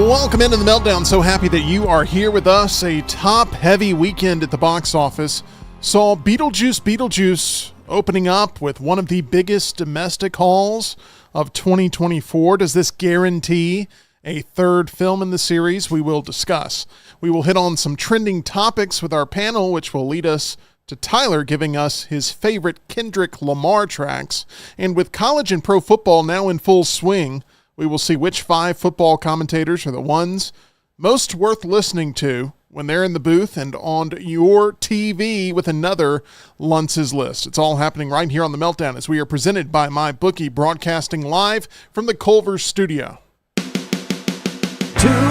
Welcome into the Meltdown. So happy that you are here with us. A top-heavy weekend at the box office saw Beetlejuice Beetlejuice opening up with one of the biggest domestic hauls of 2024. Does this guarantee a third film in the series? We will discuss. We will hit on some trending topics with our panel, which will lead us to Tyler giving us his favorite Kendrick Lamar tracks. And with college and pro football now in full swing, we will see which 5 football commentators are the ones most worth listening to when they're in the booth and on your TV with another Luntz's List. It's all happening right here on The Meltdown as we are presented by MyBookie, broadcasting live from the Culver studio. 2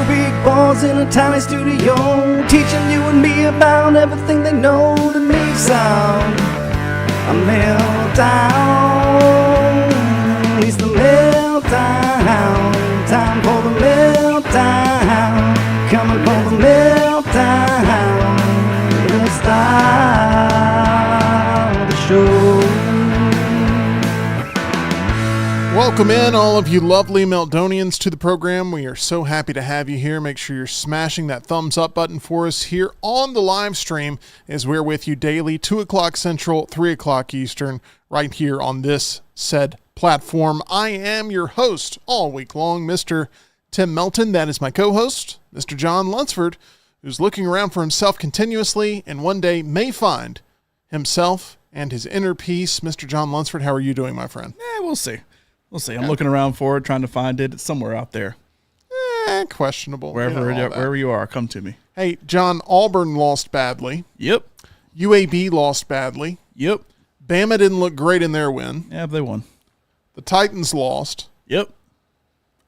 big boys in a tiny studio, teaching you and me about everything they know that makes sound a meltdown. It's the meltdown. Time for the meltdown. Coming for the meltdown. Let's start the show. Welcome in, all of you lovely Meltdonians, to the program. We are so happy to have you here. Make sure you're smashing that thumbs up button for us here on the live stream as we're with you daily, 2 o'clock Central, 3 o'clock Eastern, right here on this said platform. I am your host all week long, Mr. Tim Melton. That is my co-host, Mr. John Lunsford, who's looking around for himself continuously and one day may find himself and his inner peace. Mr. John Lunsford, how are you doing, my friend? We'll see. We'll see. I'm looking around for it, trying to find it. It's somewhere out there. Questionable. Wherever you are, come to me. Hey, John, Auburn lost badly. Yep. UAB lost badly. Yep. Bama didn't look great in their win. Yeah, but they won. The Titans lost. Yep.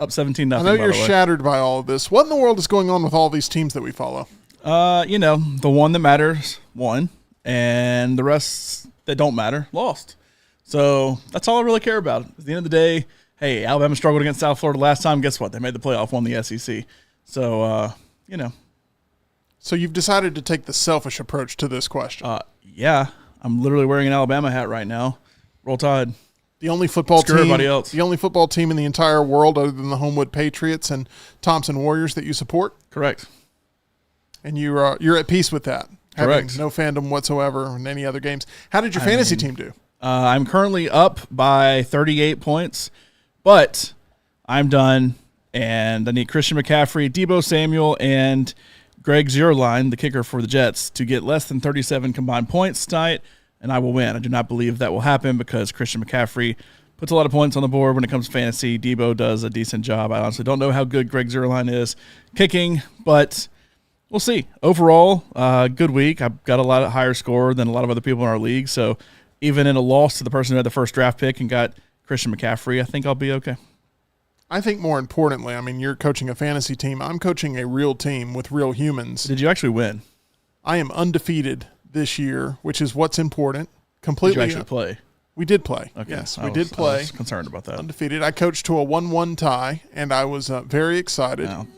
Up 17-0. I know you're shattered by all of this. What in the world is going on with all these teams that we follow? The one that matters won, and the rest that don't matter lost. So that's all I really care about. At the end of the day, hey, Alabama struggled against South Florida last time. Guess what? They made the playoff, won the SEC. So, So you've decided to take the selfish approach to this question. Yeah. I'm literally wearing an Alabama hat right now. Roll Tide. The only football Screw team, everybody else. The only football team in the entire world other than the Homewood Patriots and Thompson Warriors that you support? Correct. And you're at peace with that? Correct. Having no fandom whatsoever in any other games. How did your fantasy team do? I'm currently up by 38 points, but I'm done, and I need Christian McCaffrey, Deebo Samuel, and Greg Zuerlein, the kicker for the Jets, to get less than 37 combined points tonight, and I will win. I do not believe that will happen because Christian McCaffrey puts a lot of points on the board when it comes to fantasy. Deebo does a decent job. I honestly don't know how good Greg Zuerlein is kicking, but we'll see. Overall, good week. I've got a lot of higher score than a lot of other people in our league, so even in a loss to the person who had the first draft pick and got Christian McCaffrey, I think I'll be okay. I think more importantly, you're coaching a fantasy team. I'm coaching a real team with real humans. Did you actually win? I am undefeated this year, which is what's important. Completely. Did you actually play? We did play. Okay. Yes, we did play. I was concerned about that. Undefeated. I coached to a 1-1 tie, and I was very excited. No.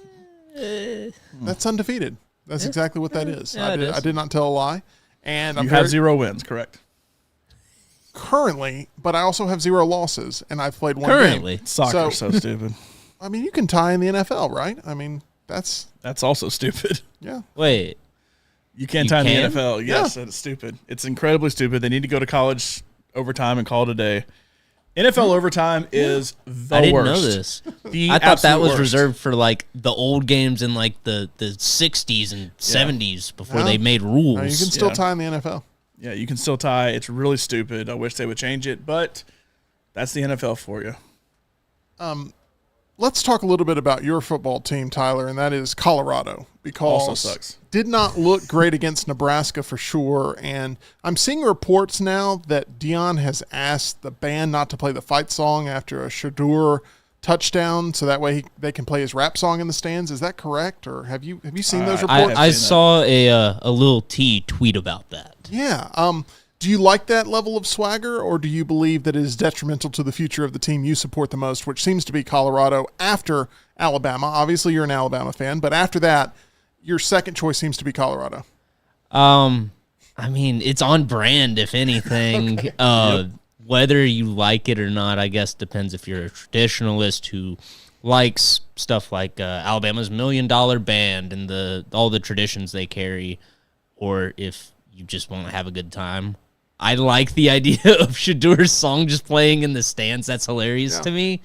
That's undefeated. That's exactly what that is. Yeah, I did not tell a lie. And You have 0 wins, correct? Currently, but I also have 0 losses, and I've played one Currently. game. Soccer's so stupid. You can tie in the NFL, right? That's also stupid. Yeah. Wait. You can't tie in the NFL. Yes, It's stupid. It's incredibly stupid. They need to go to college overtime and call it a day. NFL overtime is the worst. I didn't know this. The I thought that was absolute worst. reserved for the old games in the 60s and 70s before they made rules. No, you can still tie in the NFL. Yeah, you can still tie. It's really stupid. I wish they would change it, but that's the NFL for you. Let's talk a little bit about your football team, Tyler, and that is Colorado, because Also sucks. Did not look great against Nebraska for sure. And I'm seeing reports now that Deion has asked the band not to play the fight song after a Shadur touchdown, so that way they can play his rap song in the stands. Is that correct, or have you seen those reports? I saw a Lil T tweet about that. Yeah. Do you like that level of swagger, or do you believe that it is detrimental to the future of the team you support the most, which seems to be Colorado after Alabama? Obviously, you're an Alabama fan, but after that, your second choice seems to be Colorado. It's on brand, if anything. Whether you like it or not, I guess depends if you're a traditionalist who likes stuff like Alabama's $1 Million Band and all the traditions they carry, or if you just want to have a good time. I like the idea of Shadur's song just playing in the stands. That's hilarious to me.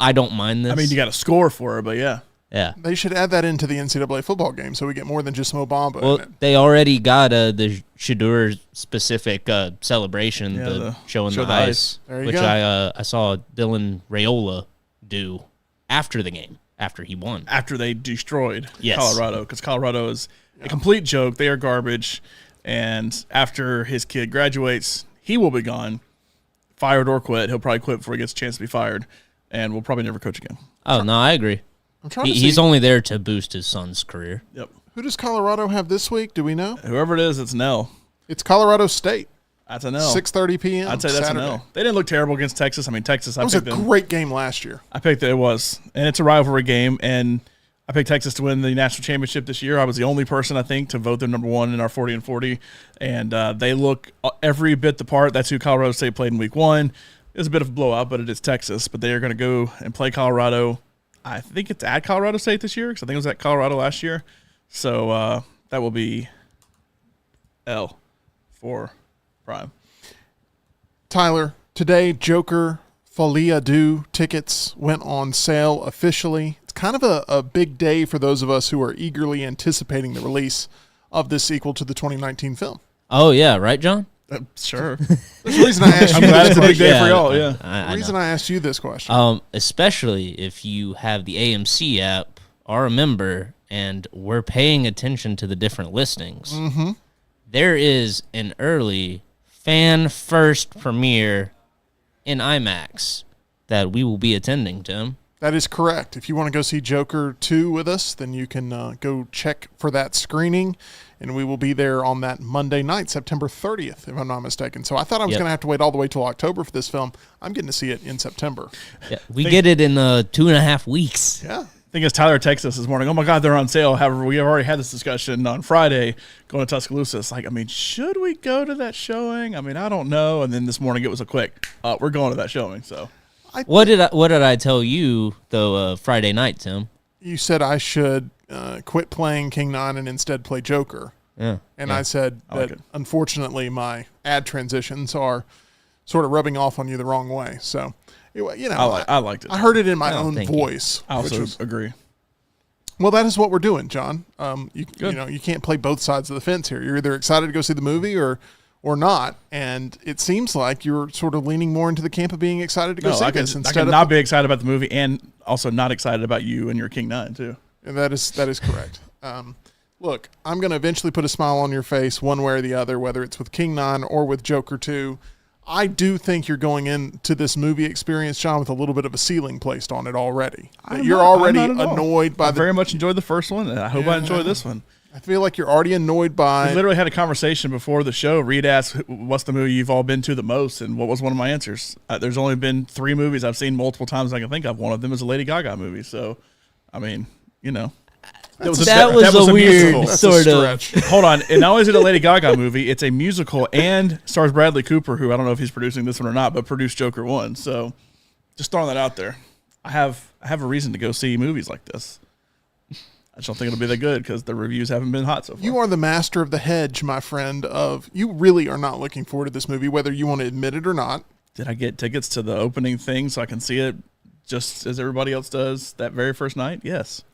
I don't mind this. I mean, you got to score for it, but yeah. Yeah. They should add that into the NCAA football game so we get more than just Mo Bamba Well, in it. they already got the Shadur specific celebration, the show in the ice, There you which go. I saw Dylan Raiola do after the game, after he won. After they destroyed Yes. Colorado, because Colorado is a complete joke. They are garbage. And after his kid graduates, he will be gone, fired or quit. He'll probably quit before he gets a chance to be fired, and will probably never coach again. Oh, no, I agree. I'm trying to He's see. only there to boost his son's career. Yep. Who does Colorado have this week? Do we know? Whoever it is, it's an L. It's Colorado State. That's an L. 6:30 p.m. I'd say that's Saturday. an L. They didn't look terrible against Texas. I mean, Texas, That was a great game last year. I picked it was. And it's a rivalry game, and I picked Texas to win the national championship this year. I was the only person, I think, to vote them number one in our 40 and 40. And they look every bit the part. That's who Colorado State played in week one. It was a bit of a blowout, but it is Texas. But they are going to go and play Colorado. I think it's at Colorado State this year, because I think it was at Colorado last year. So that will be L for Prime. Tyler, today Joker Folie à Deux tickets went on sale officially. It's kind of a big day for those of us who are eagerly anticipating the release of this sequel to the 2019 film. Oh, yeah, right, John? Sure. There's a reason I asked I'm you glad this it's a big question. day for y'all, yeah. The reason I asked you this question. Especially if you have the AMC app, are a member, and we're paying attention to the different listings. Mm-hmm. There is an early fan first premiere in IMAX that we will be attending, Tim. That is correct. If you want to go see Joker 2 with us, then you can go check for that screening, and we will be there on that Monday night, September 30th, if I'm not mistaken. So I thought I was going to have to wait all the way till October for this film. I'm getting to see it in September. Yeah, we get it in 2.5 weeks. Yeah. I think it's Tyler texted us this morning. Oh my God, they're on sale. However, we have already had this discussion on Friday going to Tuscaloosa. It's like, I mean, should we go to that showing? I mean, I don't know. And then this morning it was a quick, we're going to that showing. So What did I tell you though Friday night, Tim? You said I should quit playing King 9 and instead play Joker. Yeah. And I said that unfortunately my ad transitions are sort of rubbing off on you the wrong way. So, you know, I liked it. I heard it in my own thank you. voice. I also agree. Well, that is what we're doing, John. You know, you can't play both sides of the fence here. You're either excited to go see the movie or not. And it seems like you're sort of leaning more into the camp of being excited to go see this I instead can of not be excited about the movie and also not excited about you and your King 9 too. And that is correct. Look, I'm going to eventually put a smile on your face one way or the other, whether it's with King 9 or with Joker 2. I do think you're going into this movie experience, John, with a little bit of a ceiling placed on it already. You're already annoyed by I very much enjoyed the first one, and I hope I enjoy this one. I feel like you're already annoyed by. We literally had a conversation before the show. Reed asked, what's the movie you've all been to the most? And what was one of my answers? There's only been 3 movies I've seen multiple times I can think of. One of them is a Lady Gaga movie. So, I mean, you know. That was a weird musical. sort of. Hold on. And not only is it a Lady Gaga movie, it's a musical and stars Bradley Cooper, who I don't know if he's producing this one or not, but produced Joker 1. So just throwing that out there. I have a reason to go see movies like this. I just don't think it'll be that good because the reviews haven't been hot so far. You are the master of the hedge, my friend, you really are not looking forward to this movie, whether you want to admit it or not. Did I get tickets to the opening thing so I can see it just as everybody else does that very first night? Yes.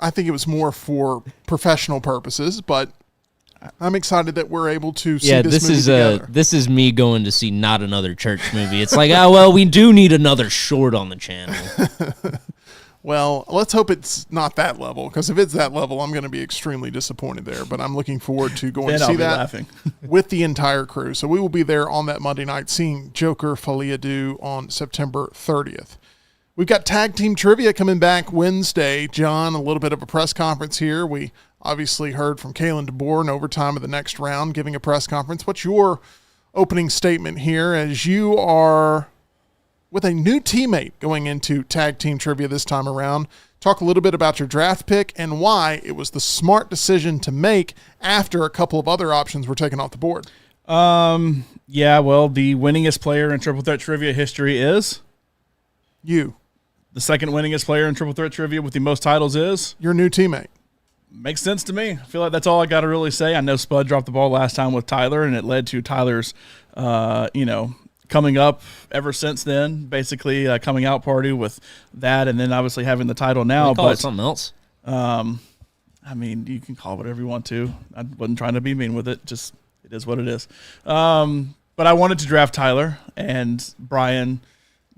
I think it was more for professional purposes, but I'm excited that we're able to see this movie together. This is me going to see not another church movie. It's like, we do need another short on the channel. Well, let's hope it's not that level, because if it's that level, I'm going to be extremely disappointed there. But I'm looking forward to going to see that with the entire crew. So we will be there on that Monday night seeing Joker Folie à Deux on September 30th. We've got tag team trivia coming back Wednesday. John, a little bit of a press conference here. We obviously heard from Kalen DeBoer in overtime of the next round giving a press conference. What's your opening statement here as you are with a new teammate going into tag team trivia this time around? Talk a little bit about your draft pick and why it was the smart decision to make after a couple of other options were taken off the board. Yeah, well, the winningest player in Triple Threat trivia history is you. the second winningest player in Triple Threat Trivia with the most titles is? Your new teammate. Makes sense to me. I feel like that's all I got to really say. I know Spud dropped the ball last time with Tyler, and it led to Tyler's, coming up ever since then, basically a coming out party with that, and then obviously having the title now. Call it something else. I mean, you can call it whatever you want to. I wasn't trying to be mean with it. Just it is what it is. But I wanted to draft Tyler, and Brian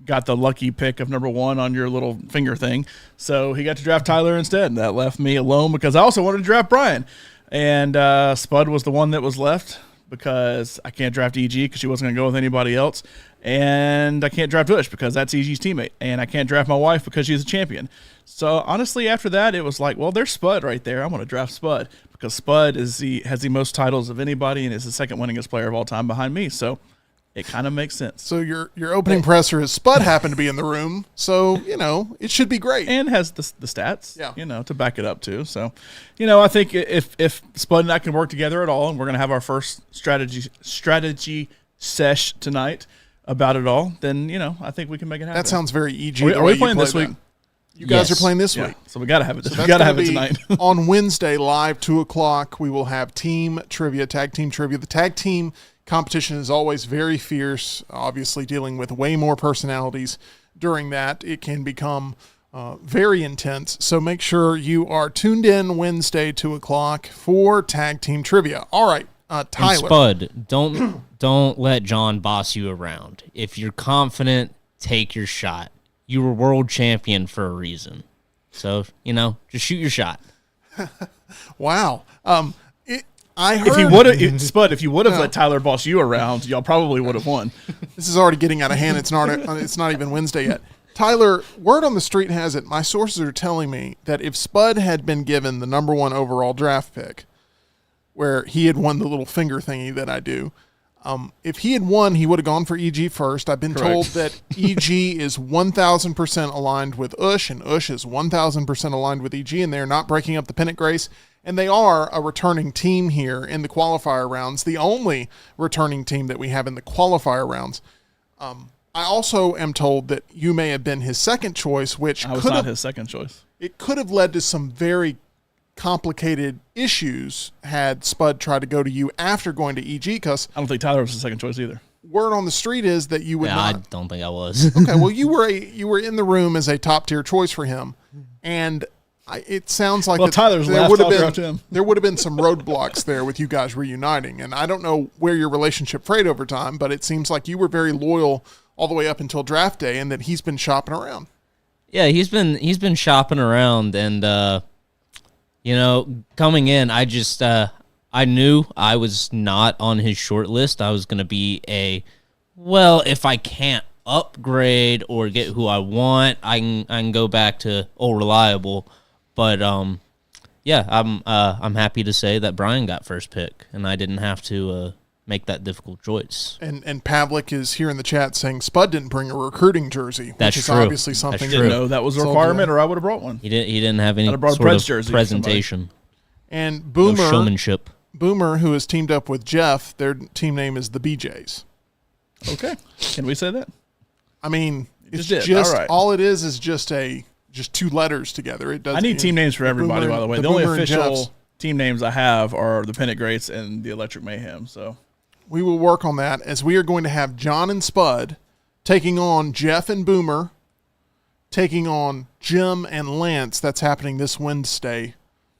got the lucky pick of number 1 on your little finger thing. So he got to draft Tyler instead. And that left me alone because I also wanted to draft Brian. And Spud was the one that was left because I can't draft EG because she wasn't going to go with anybody else. And I can't draft Ush because that's EG's teammate. And I can't draft my wife because she's a champion. So honestly, after that, it was like, well, there's Spud right there. I want to draft Spud because Spud has the most titles of anybody and is the second winningest player of all time behind me. So it kind of makes sense. So your opening presser is Spud happened to be in the room, so it should be great. And has the stats, to back it up too. So, I think if Spud and I can work together at all, and we're gonna have our first strategy sesh tonight about it all, then I think we can make it happen. That sounds very EG. Are we playing this week? You guys are playing this Yeah. week. So we gotta have it. So we gotta have it tonight. On Wednesday, live 2:00, we will have team trivia, tag team trivia. The tag team competition is always very fierce, obviously dealing with way more personalities during that. It can become very intense. So make sure you are tuned in Wednesday, 2:00 for tag team trivia. All right, Tyler. And Spud, don't let John boss you around. If you're confident, take your shot. You were world champion for a reason. So, just shoot your shot. Wow. I heard if you would have let Tyler boss you around, y'all probably would have won. This is already getting out of hand. It's not even Wednesday yet. Tyler, word on the street has it, my sources are telling me that if Spud had been given the number 1 overall draft pick, where he had won the little finger thingy that I do, if he had won, he would have gone for EG first. I've been told that EG is 1,000% aligned with Ush, and Ush is 1,000% aligned with EG, and they're not breaking up the pennant grace. And they are a returning team here in the qualifier rounds, the only returning team that we have in the qualifier rounds. I also am told that you may have been his second choice, which I was not his second choice. It could have led to some very complicated issues had Spud tried to go to you after going to EG, because I don't think Tyler was the second choice either. Word on the street is that you would not. I don't think I was. Okay, well, you were in the room as a top tier choice for him, and it sounds like Tyler's there left. would have I'll draft him. There would have been some roadblocks there with you guys reuniting, and I don't know where your relationship frayed over time, but it seems like you were very loyal all the way up until draft day, and that he's been shopping around. Yeah, he's been shopping around, and coming in, I knew I was not on his short list. I was going to be if I can't upgrade or get who I want, I can go back to old reliable. But I'm happy to say that Brian got first pick, and I didn't have to make that difficult choice. And Pavlik is here in the chat saying Spud didn't bring a recruiting jersey, That's which is true. obviously something. That's Didn't know that was a requirement, or I would have brought one. He didn't have any I'd have brought a sort Preds of jersey for presentation. And No showmanship. Boomer, who has teamed up with Jeff, their team name is the BJs. Okay, can we say that? I mean, it's Just just all right. all it is just two letters together. It does. I need team names for everybody, by the way. The only Boomer and Jeffs. official team names I have are the Pennant Greats and the Electric Mayhem. So We will work on that, as we are going to have John and Spud taking on Jeff and Boomer, taking on Jim and Lance. That's happening this Wednesday,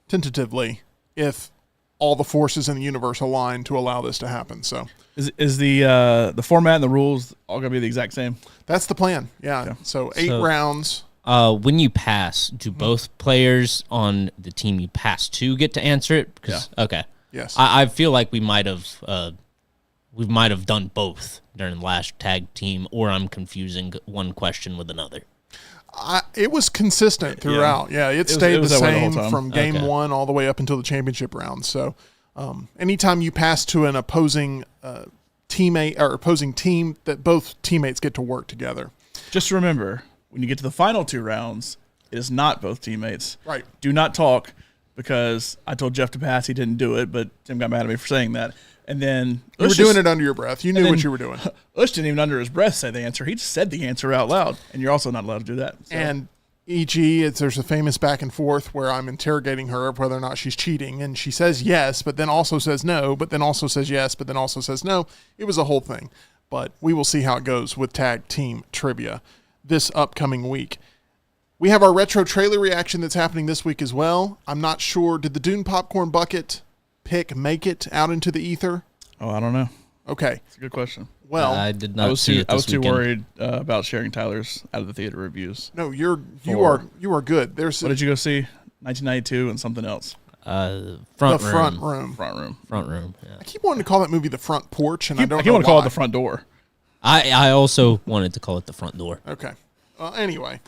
tentatively, if all the forces in the universe align to allow this to happen. So is the format and the rules all going to be the exact same? that's the plan. Yeah. Okay. So 8 rounds. When you pass, do both players on the team you pass to get to answer it? Okay. Yes. I feel like we might have done both during the last tag team, or I'm confusing one question with another. It was consistent throughout. Yeah, it stayed the that way the whole same time. from game one all the way up until the championship round. So anytime you pass to an opposing teammate or opposing team, that both teammates get to work together. Just remember, when you get to the final 2 rounds, it is not both teammates. Right. Do not talk, because I told Jeff to pass. He didn't do it, but Tim got mad at me for saying that. And then You were doing it under your breath. You knew what you were doing. Ush didn't even under his breath say the answer. He just said the answer out loud, and you're also not allowed to do that. So. And e.g., there's a famous back and forth where I'm interrogating her of whether or not she's cheating, and she says yes, but then also says no, but then also says yes, but then also says no. It was a whole thing. But we will see how it goes with tag team trivia this upcoming week. We have our retro trailer reaction that's happening this week as well. I'm not sure. Did the Dune Popcorn Bucket pick make it out into the ether? Oh, I don't know. Okay. That's a good question. Well, I did not see it. I was too worried about sharing Tyler's out of the theater reviews. no, you are good. There's What did you go see? 1992 and something else. the front room. Front room. Front room. Yeah. I keep wanting to call that movie The Front Porch, and I don't I know want to call why. it the front door. I also wanted to call it the front door. Okay. Anyway,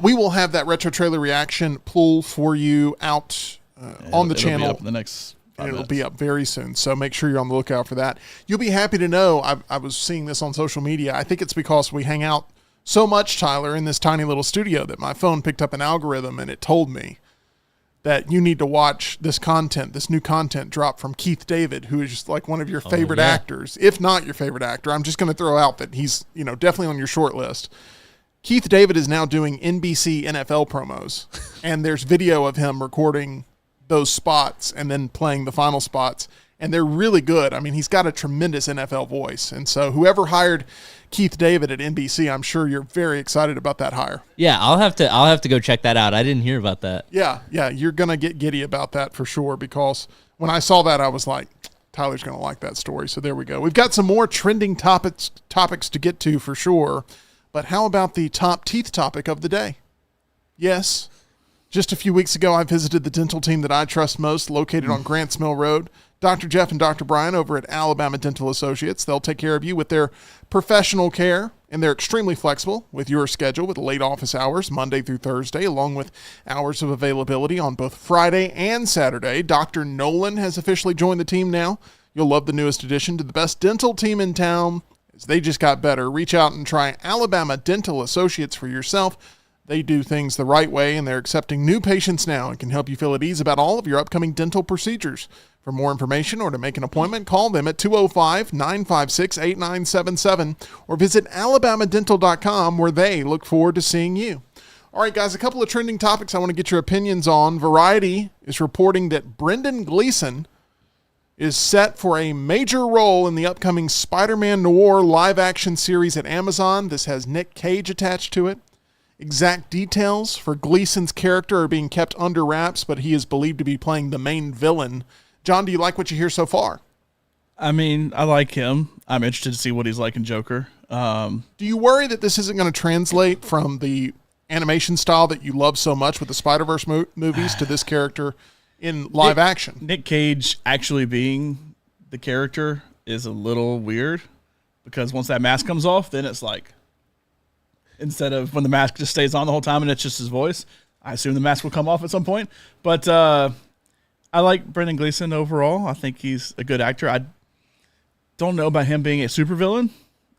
we will have that retro trailer reaction pull for you out on the It'll channel. be up in the next 5 and it'll minutes. be up very soon. So make sure you're on the lookout for that. You'll be happy to know I was seeing this on social media. I think it's because we hang out so much, Tyler, in this tiny little studio that my phone picked up an algorithm and it told me that you need to watch this new content drop from Keith David, who is just like one of your favorite yeah. actors, if not your favorite actor. I'm just going to throw out that he's, definitely on your short list. Keith David is now doing NBC NFL promos, and there's video of him recording those spots and then playing the final spots, and they're really good. I mean, he's got a tremendous NFL voice, and so whoever hired Keith David at NBC, I'm sure you're very excited about that hire. Yeah, I'll have to go check that out. I didn't hear about that. Yeah, you're gonna get giddy about that for sure, because when I saw that, I was like, Tyler's gonna like that story. So there we go. We've got some more trending topics to get to for sure. But how about the top teeth topic of the day? Yes, just a few weeks ago, I visited the dental team that I trust most, located on Grants Mill Road. Dr. Jeff and Dr. Brian over at Alabama Dental Associates. They'll take care of you with their professional care, and they're extremely flexible with your schedule with late office hours, Monday through Thursday, along with hours of availability on both Friday and Saturday. Dr. Nolan has officially joined the team now. You'll love the newest addition to the best dental team in town, as they just got better. Reach out and try Alabama Dental Associates for yourself. They do things the right way, and they're accepting new patients now and can help you feel at ease about all of your upcoming dental procedures. For more information or to make an appointment, call them at 205-956-8977 or visit alabamadental.com, where they look forward to seeing you. All right, guys, a couple of trending topics I want to get your opinions on. Variety is reporting that Brendan Gleeson is set for a major role in the upcoming Spider-Man Noir live-action series at Amazon. This has Nick Cage attached to it. Exact details for Gleason's character are being kept under wraps, but he is believed to be playing the main villain. John, do you like what you hear so far? I mean, I like him. I'm interested to see what he's like in Joker. Do you worry that this isn't going to translate from the animation style that you love so much with the Spider-Verse movies to this character in live action? Nick Cage actually being the character is a little weird, because once that mask comes off, then it's like, instead of when the mask just stays on the whole time and it's just his voice, I assume the mask will come off at some point. But I like Brendan Gleeson overall. I think he's a good actor. I don't know about him being a supervillain.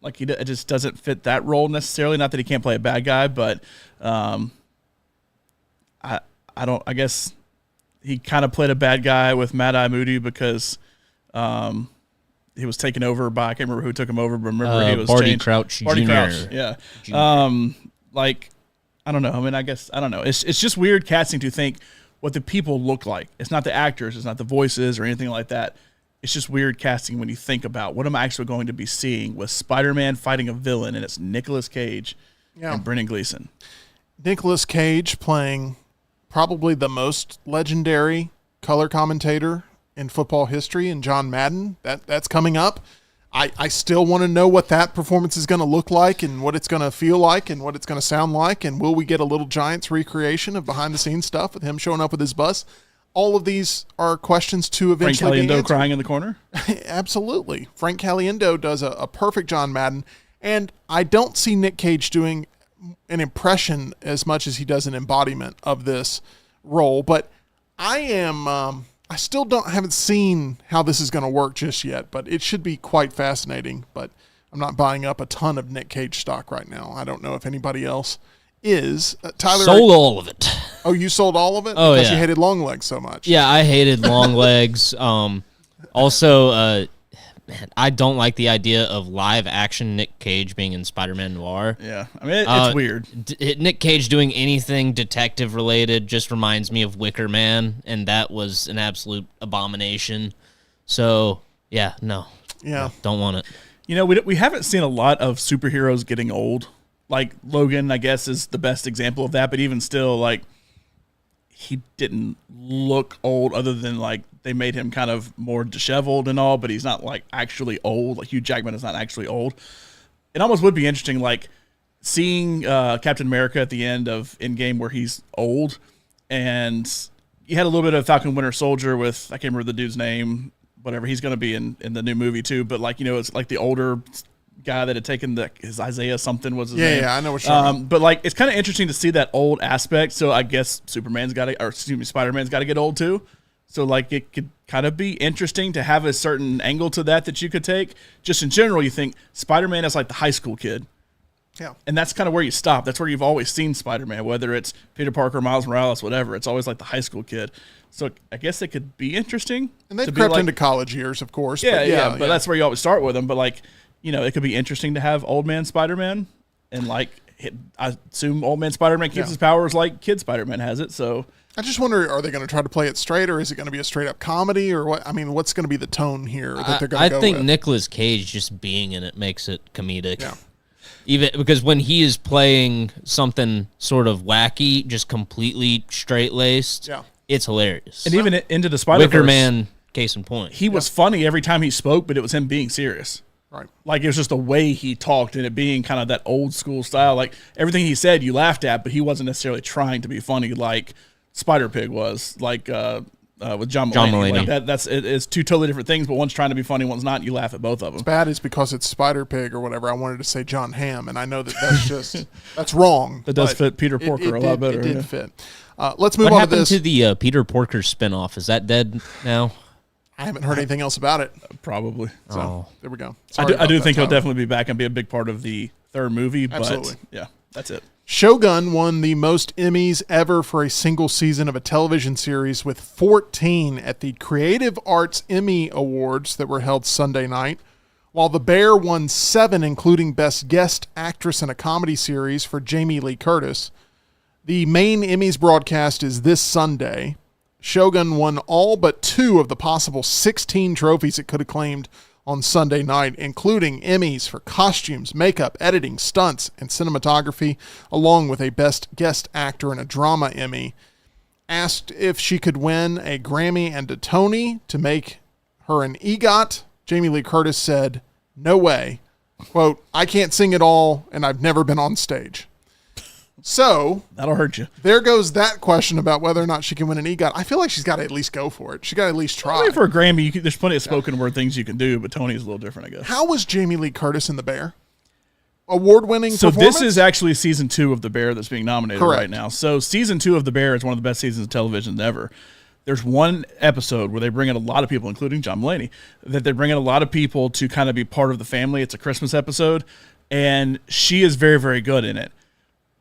Like, it just doesn't fit that role necessarily. Not that he can't play a bad guy, but I guess he kind of played a bad guy with Mad Eye Moody because he was taken over by, I can't remember who took him over, but remember he was Barty Crouch Barty Jr. Crouch, yeah. Like, I don't know. I mean, I don't know. It's just weird casting to think what the people look like. It's not the actors, it's not the voices or anything like that. It's just weird casting when you think about what am I actually going to be seeing with Spider-Man fighting a villain, and it's Nicolas Cage and Brendan Gleeson. Nicolas Cage playing probably the most legendary color commentator in football history, and John Madden. That's coming up. I still want to know what that performance is going to look like and what it's going to feel like and what it's going to sound like, and will we get a Little Giants recreation of behind-the-scenes stuff with him showing up with his bus? All of these are questions to eventually Frank be Caliendo answered. crying in the corner? Absolutely. Frank Caliendo does a perfect John Madden, and I don't see Nick Cage doing an impression as much as he does an embodiment of this role, but I haven't seen how this is going to work just yet, but it should be quite fascinating. But I'm not buying up a ton of Nick Cage stock right now. I don't know if anybody else is. Tyler, Sold all of it. Oh, you sold all of it? Oh, because yeah. you hated long legs so much. Yeah, I hated long legs. Also, I don't like the idea of live action Nick Cage being in Spider-Man Noir. Yeah, I mean, it's weird. Nick Cage doing anything detective related just reminds me of Wicker Man, and that was an absolute abomination. So, yeah, no. Yeah. Don't want it. You know, we haven't seen a lot of superheroes getting old. Like, Logan, I guess, is the best example of that, but even still, like, he didn't look old other than, like, they made him kind of more disheveled and all, but he's not, like, actually old. Like, Hugh Jackman is not actually old. It almost would be interesting, like, seeing Captain America at the end of Endgame where he's old, and you had a little bit of Falcon Winter Soldier with, I can't remember the dude's name, whatever. He's going to be in the new movie, too, but, like, you know, it's like the older guy that had taken his Isaiah something was his name. Yeah, I know what you're talking about. But, like, it's kind of interesting to see that old aspect, so I guess Spider-Man's got to get old, too. So, like, it could kind of be interesting to have a certain angle to that you could take. Just in general, you think Spider-Man is like the high school kid. Yeah. And that's kind of where you stop. That's where you've always seen Spider-Man, whether it's Peter Parker, Miles Morales, whatever. It's always like the high school kid. So I guess it could be interesting. And they've crept into college years, of course. Yeah, but that's where you always start with them. But, like, you know, it could be interesting to have old man Spider-Man. And, like, I assume old man Spider-Man keeps his powers like kid Spider-Man has it, so... I just wonder, are they going to try to play it straight, or is it going to be a straight-up comedy, or what? I mean, what's going to be the tone here that they're going to go with? I think Nicolas Cage just being in it makes it comedic. Yeah. Even because when he is playing something sort of wacky, just completely straight-laced, it's hilarious. And even into the Spider-Verse... Wicker Man, case in point. He was funny every time he spoke, but it was him being serious. Right. Like, it was just the way he talked and it being kind of that old school style. Like, everything he said, you laughed at, but he wasn't necessarily trying to be funny like Spider-Pig was, like with John Mulaney. Like it's two totally different things, but one's trying to be funny, one's not. You laugh at both of them. What's bad is because it's Spider-Pig or whatever, I wanted to say John Hamm, and I know that's just, that's wrong. That does fit Peter Porker a lot better. It did fit. Let's move on to this. What happened to the Peter Porker spinoff? Is that dead now? I haven't heard anything else about it. Probably. So there we go. I do think he'll definitely be back and be a big part of the third movie. Absolutely. But yeah, that's it. Shogun won the most Emmys ever for a single season of a television series with 14 at the Creative Arts Emmy Awards that were held Sunday night, while The Bear won 7, including Best Guest Actress in a Comedy Series for Jamie Lee Curtis. The main Emmys broadcast is this Sunday. Shogun won all but 2 of the possible 16 trophies it could have claimed on Sunday night, including Emmys for costumes, makeup, editing, stunts, and cinematography, along with a Best Guest Actor in a Drama Emmy. Asked if she could win a Grammy and a Tony to make her an EGOT, Jamie Lee Curtis said, "No way. Quote, I can't sing at all, and I've never been on stage." So that'll hurt you. There goes that question about whether or not she can win an EGOT. I feel like she's got to at least go for it. She got to at least try. Maybe for a Grammy, there's plenty of spoken word things you can do, but Tony's a little different, I guess. How was Jamie Lee Curtis in The Bear? Award-winning So performance? this is actually season 2 of The Bear that's being nominated right now. So season 2 of The Bear is one of the best seasons of television ever. There's one episode where they bring in a lot of people, including John Mulaney, that they bring in a lot of people to kind of be part of the family. It's a Christmas episode, and she is very, very good in it.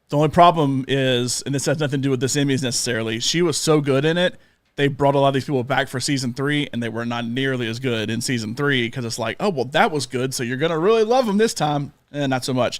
The only problem is, and this has nothing to do with this Emmys necessarily, she was so good in it, they brought a lot of these people back for season 3, and they were not nearly as good in season 3 because it's like, oh, well, that was good, so you're going to really love them this time. Not so much.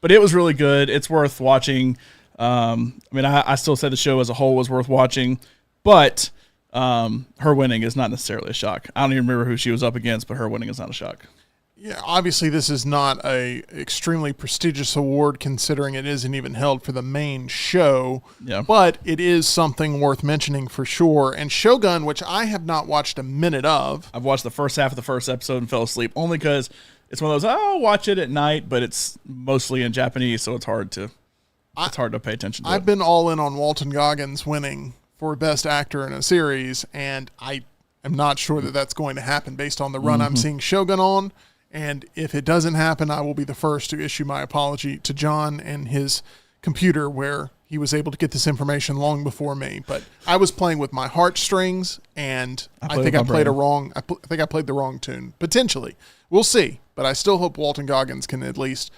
But it was really good. It's worth watching. I mean, I still say the show as a whole was worth watching, but her winning is not necessarily a shock. I don't even remember who she was up against, but her winning is not a shock. Yeah, obviously this is not a extremely prestigious award considering it isn't even held for the main show. Yeah. But it is something worth mentioning for sure. And Shogun, which I have not watched a minute of. I've watched the first half of the first episode and fell asleep only because it's one of those, I'll watch it at night, but it's mostly in Japanese, so it's hard to pay attention to. I've been all in on Walton Goggins winning for Best Actor in a Series, and I am not sure that that's going to happen based on the run I'm seeing Shogun on. And if it doesn't happen, I will be the first to issue my apology to John and his computer where he was able to get this information long before me. But I was playing with my heartstrings, and I think I played the wrong tune. Potentially. We'll see. But I still hope Walton Goggins can at least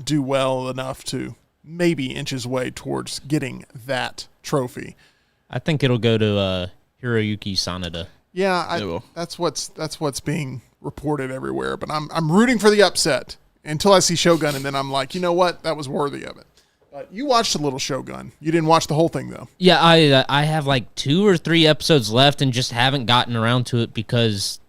do well enough to maybe inch his way towards getting that trophy. I think it'll go to Hiroyuki Sanada. Yeah, that's what's being reported everywhere. But I'm rooting for the upset until I see Shogun, and then I'm like, you know what? That was worthy of it. You watched a little Shogun. You didn't watch the whole thing, though. Yeah, I have like 2 or 3 episodes left and just haven't gotten around to it because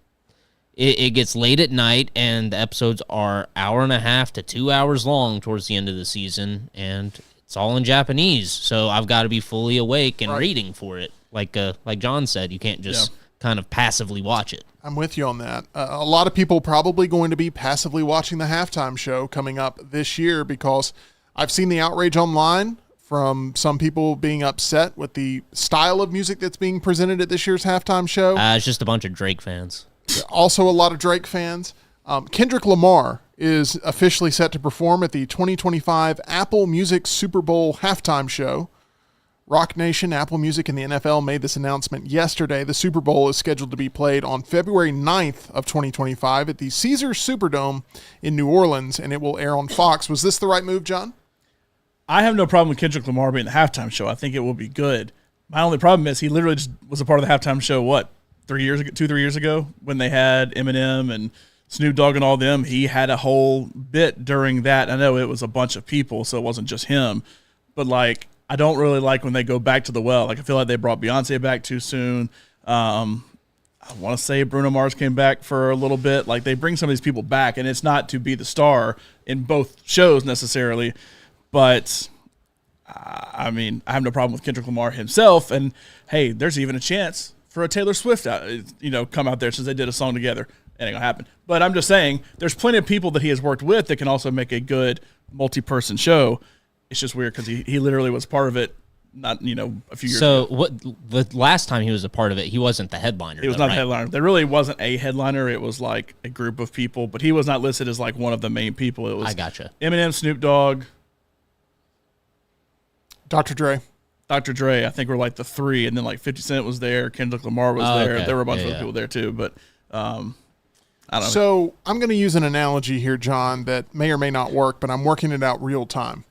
it gets late at night and the episodes are 1.5 to 2 hours long towards the end of the season, and it's all in Japanese, so I've got to be fully awake and reading for it. Like John said, you can't just kind of passively watch it. I'm with you on that. A lot of people probably going to be passively watching the halftime show coming up this year because I've seen the outrage online from some people being upset with the style of music that's being presented at this year's halftime show. It's just a bunch of Drake fans. Also a lot of Drake fans. Kendrick Lamar is officially set to perform at the 2025 Apple Music Super Bowl halftime show. Rock Nation, Apple Music, and the NFL made this announcement yesterday. The Super Bowl is scheduled to be played on February 9th of 2025 at the Caesars Superdome in New Orleans, and it will air on Fox. Was this the right move, John? I have no problem with Kendrick Lamar being the halftime show. I think it will be good. My only problem is he literally just was a part of the halftime show, 3 years ago when they had Eminem and Snoop Dogg and all them. He had a whole bit during that. I know it was a bunch of people, so it wasn't just him. But, I don't really like when they go back to the well. I feel like they brought Beyonce back too soon. I want to say Bruno Mars came back for a little bit. They bring some of these people back, and it's not to be the star in both shows necessarily. But, I have no problem with Kendrick Lamar himself. And, hey, there's even a chance for a Taylor Swift come out there since they did a song together. It ain't going to happen. But I'm just saying there's plenty of people that he has worked with that can also make a good multi-person show. It's just weird because he literally was part of it not, a few years ago. So the last time he was a part of it, he wasn't the headliner. He was not the headliner. There really wasn't a headliner. It was a group of people, but he was not listed as one of the main people. It was I gotcha. Eminem, Snoop Dogg, Dr. Dre. Dr. Dre, I think were the 3, and then 50 Cent was there, Kendrick Lamar was there. Okay. There were a bunch of other people there too, but I don't know. So I'm going to use an analogy here, John, that may or may not work, but I'm working it out real time.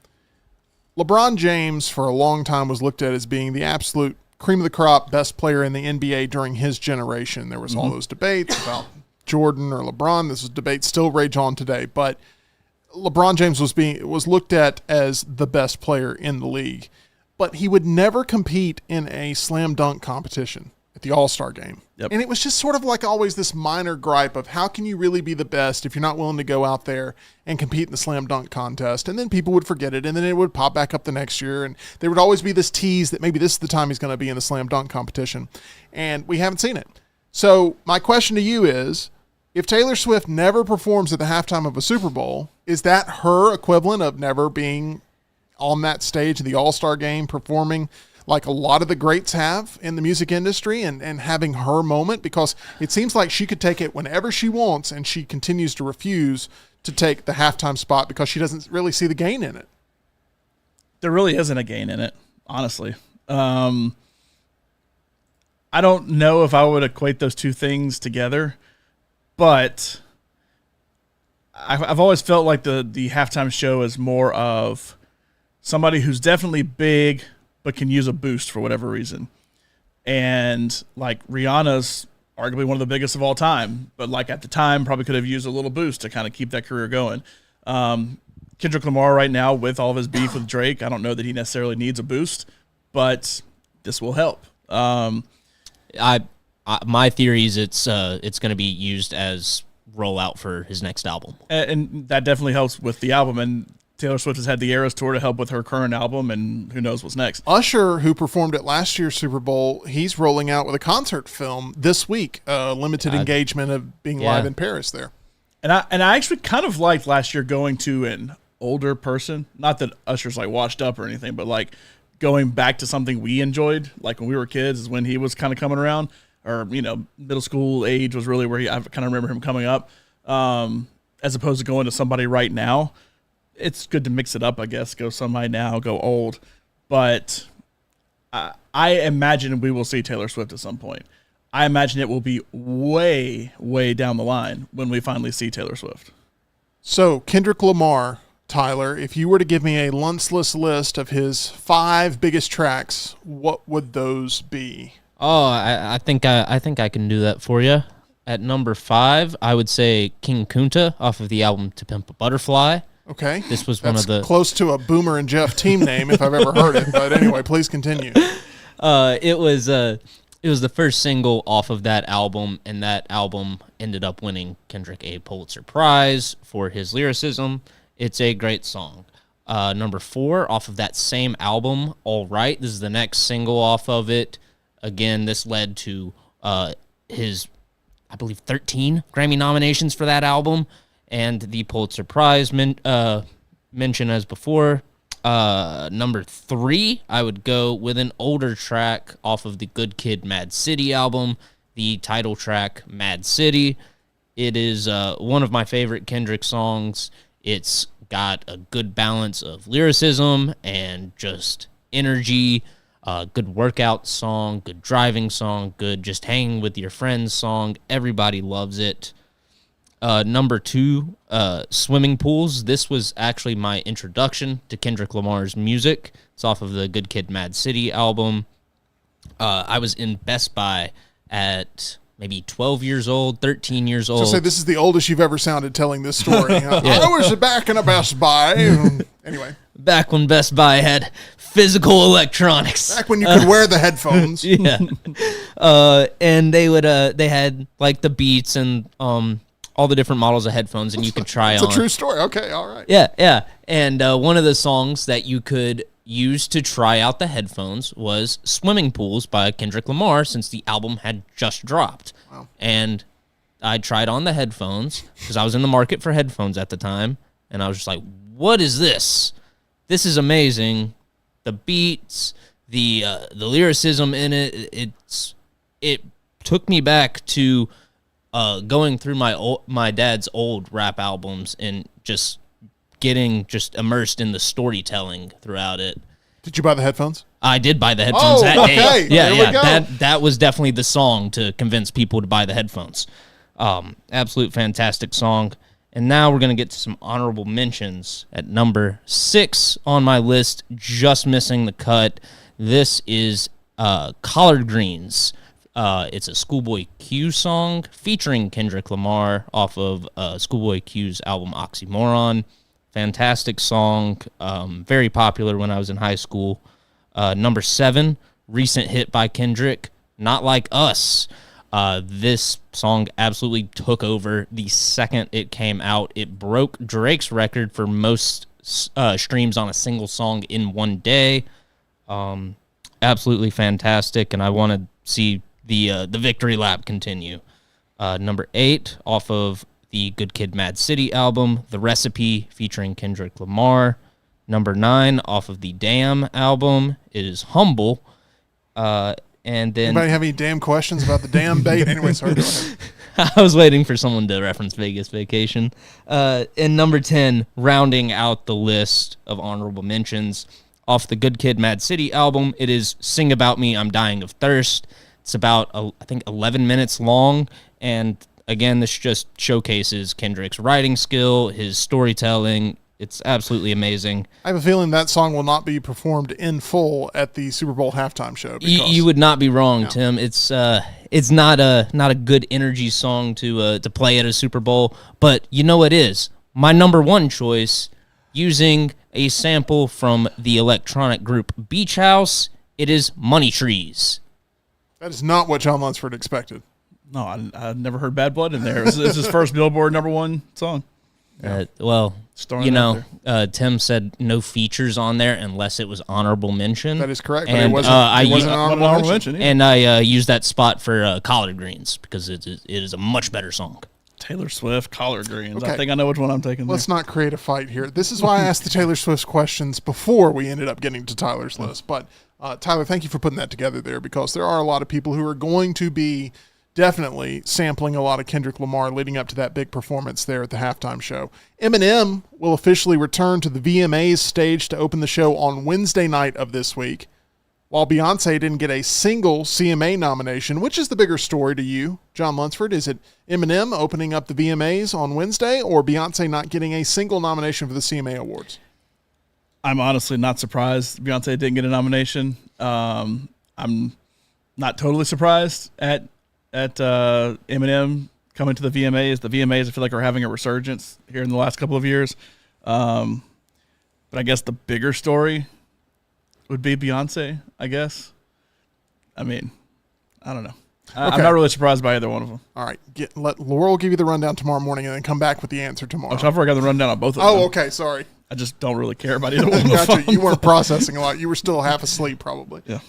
LeBron James, for a long time, was looked at as being the absolute cream of the crop best player in the NBA during his generation. There was all those debates about Jordan or LeBron. This debate still rage on today, but LeBron James was looked at as the best player in the league, but he would never compete in a slam dunk competition at the All-Star game. Yep. And it was just sort of always this minor gripe of how can you really be the best if you're not willing to go out there and compete in the slam dunk contest? And then people would forget it, and then it would pop back up the next year, and there would always be this tease that maybe this is the time he's going to be in the slam dunk competition, and we haven't seen it. So my question to you is, if Taylor Swift never performs at the halftime of a Super Bowl, is that her equivalent of never being on that stage in the All-Star game performing like a lot of the greats have in the music industry and having her moment? Because it seems like she could take it whenever she wants, and she continues to refuse to take the halftime spot because she doesn't really see the gain in it. There really isn't a gain in it, honestly. I don't know if I would equate those two things together, but I've always felt like the halftime show is more of somebody who's definitely big but can use a boost for whatever reason. And Rihanna's arguably one of the biggest of all time, but at the time probably could have used a little boost to kind of keep that career going. Kendrick Lamar right now, with all of his beef with Drake, I don't know that he necessarily needs a boost, but this will help. My theory is it's going to be used as rollout for his next album, and that definitely helps with the album. And Taylor Swift has had the Eras Tour to help with her current album, and who knows what's next. Usher, who performed at last year's Super Bowl, he's rolling out with a concert film this week, limited engagement of being live in Paris there. And I actually kind of liked last year going to an older person. Not that Usher's washed up or anything, but going back to something we enjoyed, when we were kids, is when he was kind of coming around, or middle school age was really where I kind of remember him coming up, as opposed to going to somebody right now. It's good to mix it up, I guess. Go somebody now, go old. But I imagine we will see Taylor Swift at some point. I imagine it will be way, way down the line when we finally see Taylor Swift. So, Kendrick Lamar, Tyler, if you were to give me a lunchless list of his 5 biggest tracks, what would those be? Oh, I think I can do that for you. At number 5, I would say King Kunta off of the album To Pimp a Butterfly. Okay. This was That's one of the close to a Boomer and Jeff team name if I've ever heard it. But anyway, please continue. It was the first single off of that album, and that album ended up winning Kendrick a Pulitzer Prize for his lyricism. It's a great song. Number 4, off of that same album, All Right. This is the next single off of it. Again, this led to his, I believe, 13 Grammy nominations for that album, and the Pulitzer Prize mentioned as before. Number 3, I would go with an older track off of the Good Kid, Mad City album, the title track, Mad City. It is one of my favorite Kendrick songs. It's got a good balance of lyricism and just energy, good workout song, good driving song, good just hanging with your friends song. Everybody loves it. Number 2, Swimming Pools. This was actually my introduction to Kendrick Lamar's music. It's off of the Good Kid, Mad City album. I was in Best Buy at maybe 12 years old, 13 years old. So say this is the oldest you've ever sounded telling this story. I was back in a Best Buy. Anyway. Back when Best Buy had physical electronics. Back when you could wear the headphones. Yeah. And they had like the Beats and all the different models of headphones, and you could try on. It's a true story. Okay, all right. Yeah. And one of the songs that you could use to try out the headphones was Swimming Pools by Kendrick Lamar, since the album had just dropped. Wow. And I tried on the headphones because I was in the market for headphones at the time, and I was just like, what is this? This is amazing. The beats, the lyricism in it, it took me back to going through my dad's old rap albums and just getting immersed in the storytelling throughout it. Did you buy the headphones? I did buy the headphones that okay. day. Yeah. Go. That was definitely the song to convince people to buy the headphones. Absolute fantastic song. And now we're going to get to some honorable mentions. At number 6 on my list, just missing the cut. This is Collard Greens. It's a Schoolboy Q song featuring Kendrick Lamar off of Schoolboy Q's album Oxymoron. Fantastic song. Very popular when I was in high school. Number 7, recent hit by Kendrick, Not Like Us. This song absolutely took over the second it came out. It broke Drake's record for most streams on a single song in one day. Absolutely fantastic, and I want to see the victory lap continue. Number 8, off of the Good Kid, Mad City album, The Recipe featuring Kendrick Lamar. Number 9, off of the Damn album, is Humble. And then Anybody have any damn questions about the damn bait? Anyway, sorry, go ahead. I was waiting for someone to reference Vegas Vacation. And number 10, rounding out the list of honorable mentions, off the Good Kid, Mad City album, it is Sing About Me, I'm Dying of Thirst. It's about, I think, 11 minutes long, and again, this just showcases Kendrick's writing skill, his storytelling. It's absolutely amazing. I have a feeling that song will not be performed in full at the Super Bowl halftime show. You would not be wrong, Tim. It's not a good energy song to play at a Super Bowl, but you know it is. My number 1 choice, using a sample from the electronic group Beach House, it is Money Trees. That is not what John Lunsford expected. No, I never heard Bad Blood in there. It's his first Billboard #1 song. Well, Throwing you it know, out Tim said no features on there unless it was honorable mention. That is correct, but And, it wasn't, I it wasn't u- an What an honorable mention. mention. Yeah. And I used that spot for Collard Greens because it is a much better song. Taylor Swift, Collard Greens. Okay. I think I know which one I'm taking. Let's not create a fight here. This is why I asked the Taylor Swift questions before we ended up getting to Tyler's list. But Tyler, thank you for putting that together there, because there are a lot of people who are going to be definitely sampling a lot of Kendrick Lamar leading up to that big performance there at the halftime show. Eminem will officially return to the VMAs stage to open the show on Wednesday night of this week. While Beyonce didn't get a single CMA nomination, which is the bigger story to you, John Lunsford? Is it Eminem opening up the VMAs on Wednesday, or Beyonce not getting a single nomination for the CMA Awards? I'm honestly not surprised Beyonce didn't get a nomination. I'm not totally surprised at Eminem coming to the VMAs. The VMAs, I feel like, are having a resurgence here in the last couple of years. But I guess the bigger story would be Beyonce, I guess. I mean, I don't know. I'm not really surprised by either one of them. All right. Let Laurel give you the rundown tomorrow morning and then come back with the answer tomorrow. Oh, so I've already got the rundown on both of them. Oh, okay. Sorry. I just don't really care about either one of them. Gotcha. You weren't processing a lot. You were still half asleep, probably. Yeah.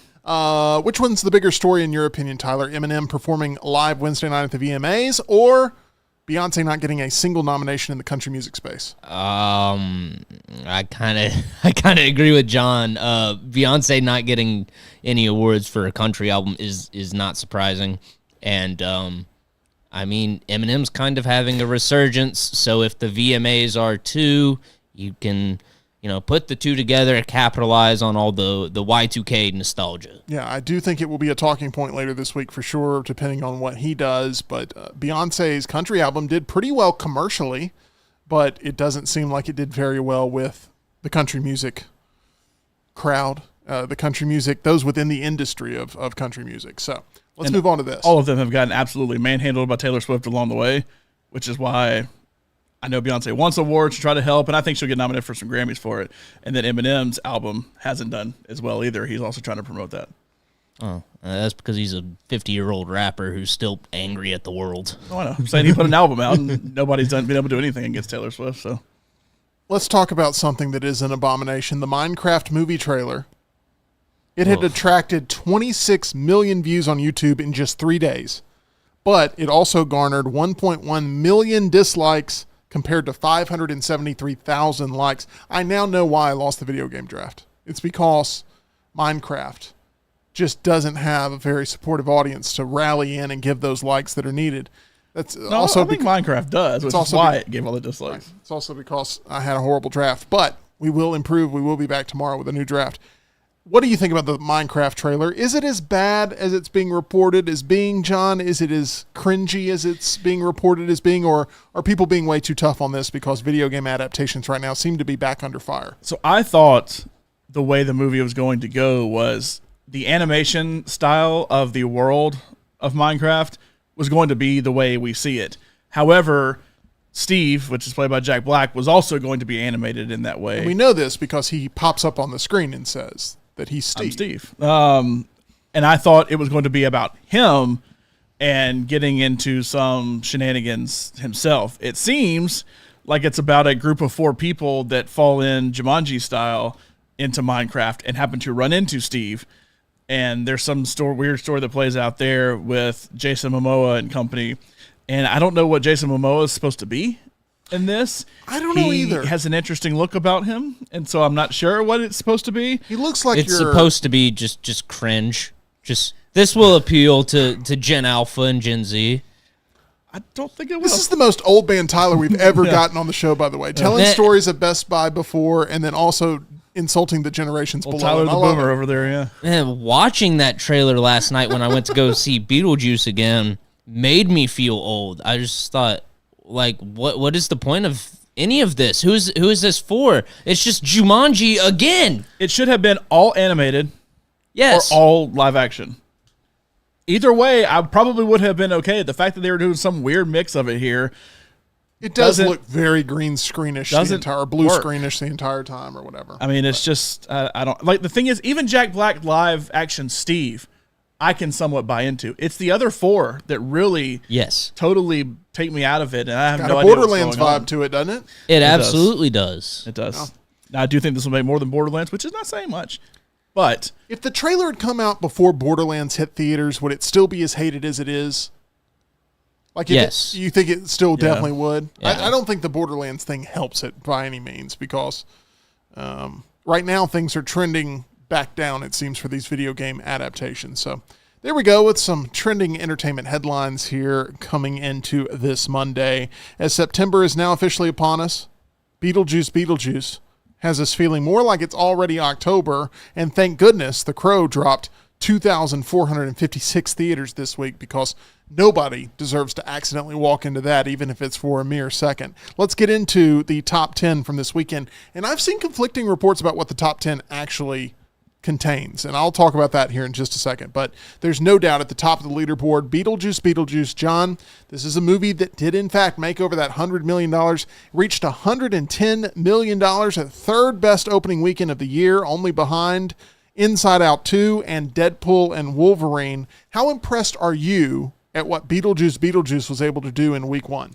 Which one's the bigger story in your opinion, Tyler? Eminem performing live Wednesday night at the VMAs or Beyonce not getting a single nomination in the country music space? I kind of agree with John. Beyonce not getting any awards for a country album is not surprising, and I mean Eminem's kind of having a resurgence. So if the VMAs are too, you can put the two together and capitalize on all the Y2K nostalgia. Yeah, I do think it will be a talking point later this week for sure, depending on what he does. But Beyonce's country album did pretty well commercially, but it doesn't seem like it did very well with the country music crowd, the country music, those within the industry of country music. So let's move on to this. All of them have gotten absolutely manhandled by Taylor Swift along the way, which is why I know Beyonce wants awards to try to help, and I think she'll get nominated for some Grammys for it. And then Eminem's album hasn't done as well either. He's also trying to promote that. Oh, that's because he's a 50-year-old rapper who's still angry at the world. Oh, I know. I'm saying he put an album out, and nobody's been able to do anything against Taylor Swift. So let's talk about something that is an abomination, the Minecraft movie trailer. It had attracted 26 million views on YouTube in just 3 days, but it also garnered 1.1 million dislikes compared to 573,000 likes. I now know why I lost the video game draft. It's because Minecraft just doesn't have a very supportive audience to rally in and give those likes that are needed. That's I think Minecraft does, which is why it gave all the dislikes. Right. It's also because I had a horrible draft, but we will improve. We will be back tomorrow with a new draft. What do you think about the Minecraft trailer? Is it as bad as it's being reported as being, John? Is it as cringy as it's being reported as being, or are people being way too tough on this because video game adaptations right now seem to be back under fire? So I thought the way the movie was going to go was the animation style of the world of Minecraft was going to be the way we see it. However, Steve, which is played by Jack Black, was also going to be animated in that way. And we know this because he pops up on the screen and says that he's Steve. I'm Steve. And I thought it was going to be about him and getting into some shenanigans himself. It seems like it's about a group of 4 people that fall in Jumanji style into Minecraft and happen to run into Steve. And there's some weird story that plays out there with Jason Momoa and company. And I don't know what Jason Momoa is supposed to be in this. I don't know either. He has an interesting look about him, and so I'm not sure what it's supposed to be. He looks like it's supposed to be just cringe. Just this will appeal to Gen Alpha and Gen Z. I don't think it will. This is the most old man Tyler we've ever gotten on the show, by the way. Telling stories at Best Buy before, and then also insulting the generations below. Tyler the boomer over there, yeah. Man, watching that trailer last night when I went to go see Beetlejuice again made me feel old. I just thought, like, what is the point of any of this? Who is this for? It's just Jumanji again. It should have been all animated, yes, or all live action. Either way, I probably would have been okay. The fact that they were doing some weird mix of it here, it does look very green screenish the entire, or blue work. screenish the entire time, or whatever. I mean, it's just I don't like. The thing is, even Jack Black live action Steve, I can somewhat buy into. It's the other 4 that really, totally take me out of it, and I have no idea what's Borderlands going vibe on. to it, doesn't it? It absolutely does. It does. Oh. Now, I do think this will make more than Borderlands, which is not saying much. But if the trailer had come out before Borderlands hit theaters, would it still be as hated as it is? Like, yes. You think it still definitely would? Yeah. I don't think the Borderlands thing helps it by any means, because right now things are trending back down, it seems, for these video game adaptations. So there we go with some trending entertainment headlines here coming into this Monday. As September is now officially upon us, Beetlejuice Beetlejuice has us feeling more like it's already October, and thank goodness The Crow dropped 2,456 theaters this week, because nobody deserves to accidentally walk into that, even if it's for a mere second. Let's get into the top 10 from this weekend, and I've seen conflicting reports about what the top 10 actually contains. And I'll talk about that here in just a second. But there's no doubt at the top of the leaderboard, Beetlejuice Beetlejuice. John, this is a movie that did in fact make over that $100 million, reached $110 million, at third best opening weekend of the year, only behind Inside Out 2 and Deadpool and Wolverine. How impressed are you at what Beetlejuice Beetlejuice was able to do in week one?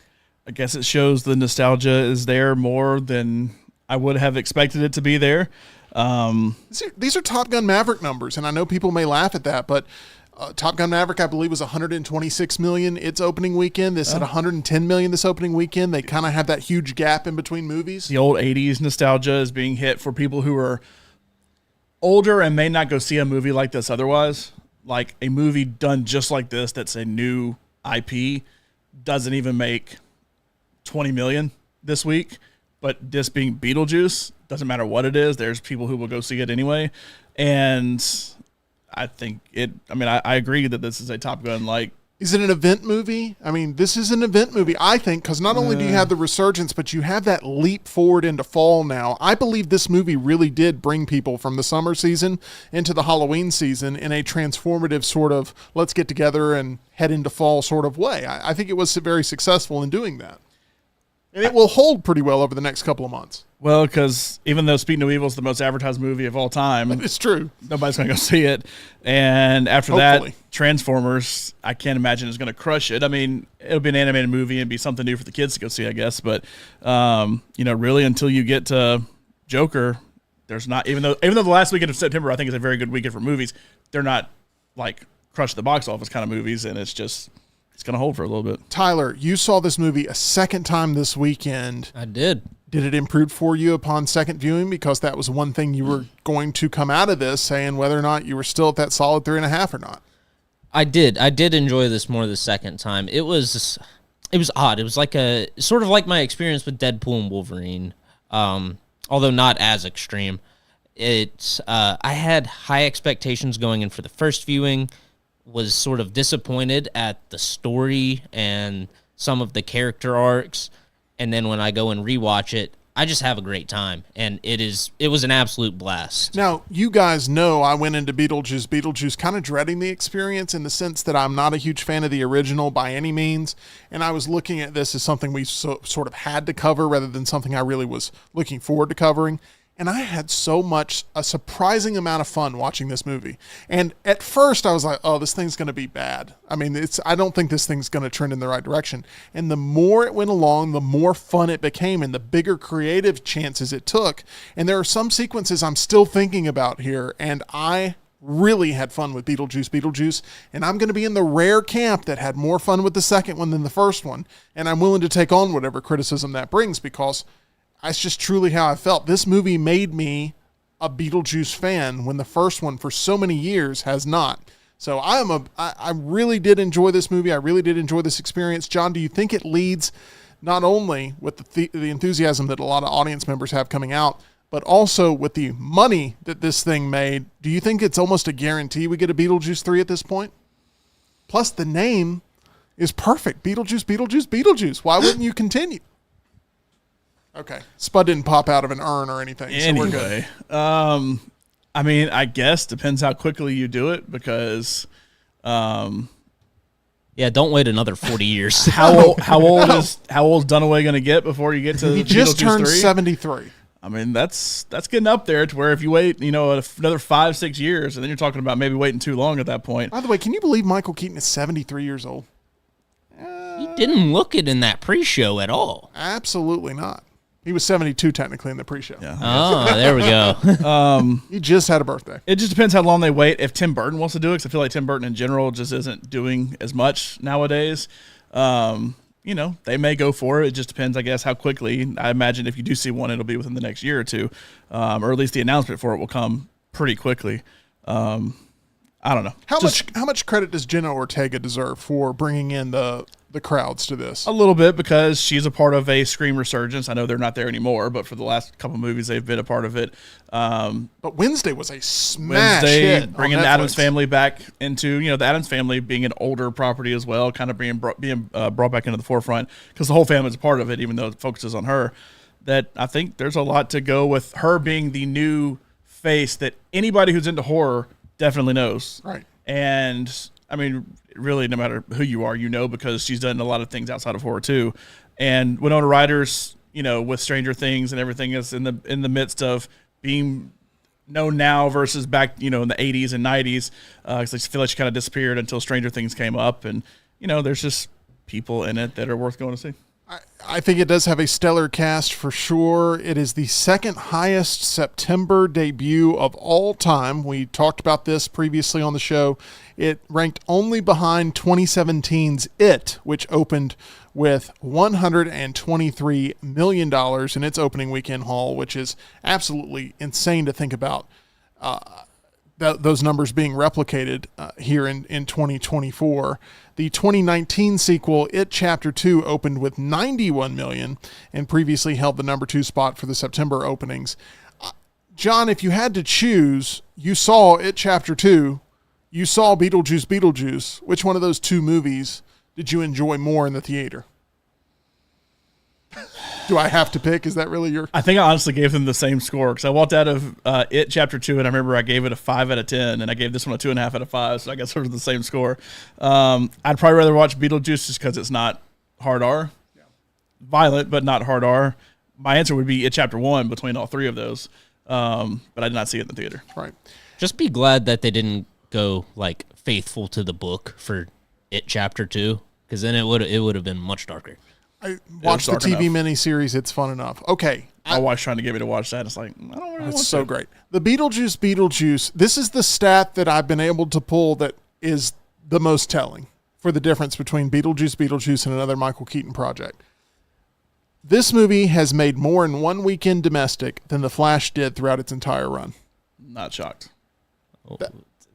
I guess it shows the nostalgia is there more than I would have expected it to be there. These are Top Gun Maverick numbers, and I know people may laugh at that, but Top Gun Maverick, I believe, was $126 million its opening weekend. This at $110 million this opening weekend. They kind of have that huge gap in between movies. The old 80s nostalgia is being hit for people who are older and may not go see a movie like this otherwise. Like a movie done just like this that's a new IP doesn't even make $20 million this week. But this being Beetlejuice, doesn't matter what it is, there's people who will go see it anyway. And I think I agree that this is a Top Gun like. Is it an event movie? I mean, this is an event movie, I think, because not only do you have the resurgence, but you have that leap forward into fall now. I believe this movie really did bring people from the summer season into the Halloween season in a transformative sort of let's get together and head into fall sort of way. I think it was very successful in doing that. And it will hold pretty well over the next couple of months. Well, because even though Speak No Evil is the most advertised movie of all time, it's true. Nobody's going to go see it. And after Hopefully. that, Transformers, I can't imagine is going to crush it. I mean, it'll be an animated movie and be something new for the kids to go see, I guess. But really, until you get to Joker, there's not. Even though the last weekend of September, I think is a very good weekend for movies. They're not like crush the box office kind of movies, and it's going to hold for a little bit. Tyler, you saw this movie a second time this weekend. I did. Did it improve for you upon second viewing? Because that was one thing you were going to come out of this saying whether or not you were still at that solid 3.5 or not. I did enjoy this more the second time. It was odd. It was like sort of like my experience with Deadpool and Wolverine, although not as extreme. I had high expectations going in for the first viewing, was sort of disappointed at the story and some of the character arcs. And then when I go and rewatch it, I just have a great time. And it was an absolute blast. Now, you guys know I went into Beetlejuice kind of dreading the experience in the sense that I'm not a huge fan of the original by any means. And I was looking at this as something we sort of had to cover rather than something I really was looking forward to covering. And I had a surprising amount of fun watching this movie. And at first I was like, oh, this thing's going to be bad. I mean, I don't think this thing's going to trend in the right direction. And the more it went along, the more fun it became and the bigger creative chances it took. And there are some sequences I'm still thinking about here. And I really had fun with Beetlejuice. And I'm going to be in the rare camp that had more fun with the second one than the first one. And I'm willing to take on whatever criticism that brings because that's just truly how I felt. This movie made me a Beetlejuice fan when the first one for so many years has not. So I really did enjoy this movie. I really did enjoy this experience. John, do you think it leads not only with the enthusiasm that a lot of audience members have coming out, but also with the money that this thing made? Do you think it's almost a guarantee we get a Beetlejuice 3 at this point? Plus the name is perfect. Beetlejuice. Why wouldn't you continue? Okay. Spud didn't pop out of an urn or anything, so we're good. I mean, I guess depends how quickly you do it because don't wait another 40 years. How old is Dunaway going to get before you get to He just Beetlejuice turned 3? 73. I mean, that's getting up there to where if you wait, another 5-6 years, and then you're talking about maybe waiting too long at that point. By the way, can you believe Michael Keaton is 73 years old? He didn't look it in that pre-show at all. Absolutely not. He was 72 technically in the pre-show. Yeah. Oh, there we go. He just had a birthday. It just depends how long they wait. If Tim Burton wants to do it, because I feel like Tim Burton in general just isn't doing as much nowadays. They may go for it. It just depends, I guess, how quickly. I imagine if you do see one, it'll be within the next year or two, or at least the announcement for it will come pretty quickly. I don't know. How much credit does Jenna Ortega deserve for bringing in the crowds to this? A little bit, because she's a part of a Scream resurgence. I know they're not there anymore, but for the last couple movies, they've been a part of it. But Wednesday was a smash hit. Bringing the Addams Family back into, the Addams Family being an older property as well, kind of being brought back into the forefront because the whole family's a part of it, even though it focuses on her. That I think there's a lot to go with her being the new face that anybody who's into horror definitely knows. Right. And I mean, really, no matter who you are, because she's done a lot of things outside of horror too. And Winona Ryder's, with Stranger Things and everything is in the midst of being known now versus back, in the 80s and 90s. Because I feel like she kind of disappeared until Stranger Things came up. And, there's just people in it that are worth going to see. I think it does have a stellar cast for sure. It is the second highest September debut of all time. We talked about this previously on the show. It ranked only behind 2017's It, which opened with $123 million in its opening weekend haul, which is absolutely insane to think about those numbers being replicated here in 2024. The 2019 sequel, It Chapter 2, opened with $91 million and previously held the number 2 spot for the September openings. John, if you had to choose, you saw It Chapter 2, you saw Beetlejuice Beetlejuice. Which one of those two movies did you enjoy more in the theater? Do I have to pick? Is that really your... I think I honestly gave them the same score because I walked out of It Chapter 2 and I remember I gave it a 5 out of 10 and I gave this one a 2.5 out of 5, so I guess sort of the same score. I'd probably rather watch Beetlejuice just because it's not hard R. Yeah. Violent, but not hard R. My answer would be It Chapter 1 between all three of those, but I did not see it in the theater. Right. Just be glad that they didn't go like faithful to the book for It Chapter 2 because then it would have been much darker. I watched the TV miniseries. It's fun enough. Okay. I was trying to get me to watch that. It's like, I don't really want It's so great. The Beetlejuice, this is the stat that I've been able to pull that is the most telling for the difference between Beetlejuice and another Michael Keaton project. This movie has made more in one weekend domestic than The Flash did throughout its entire run. Not shocked.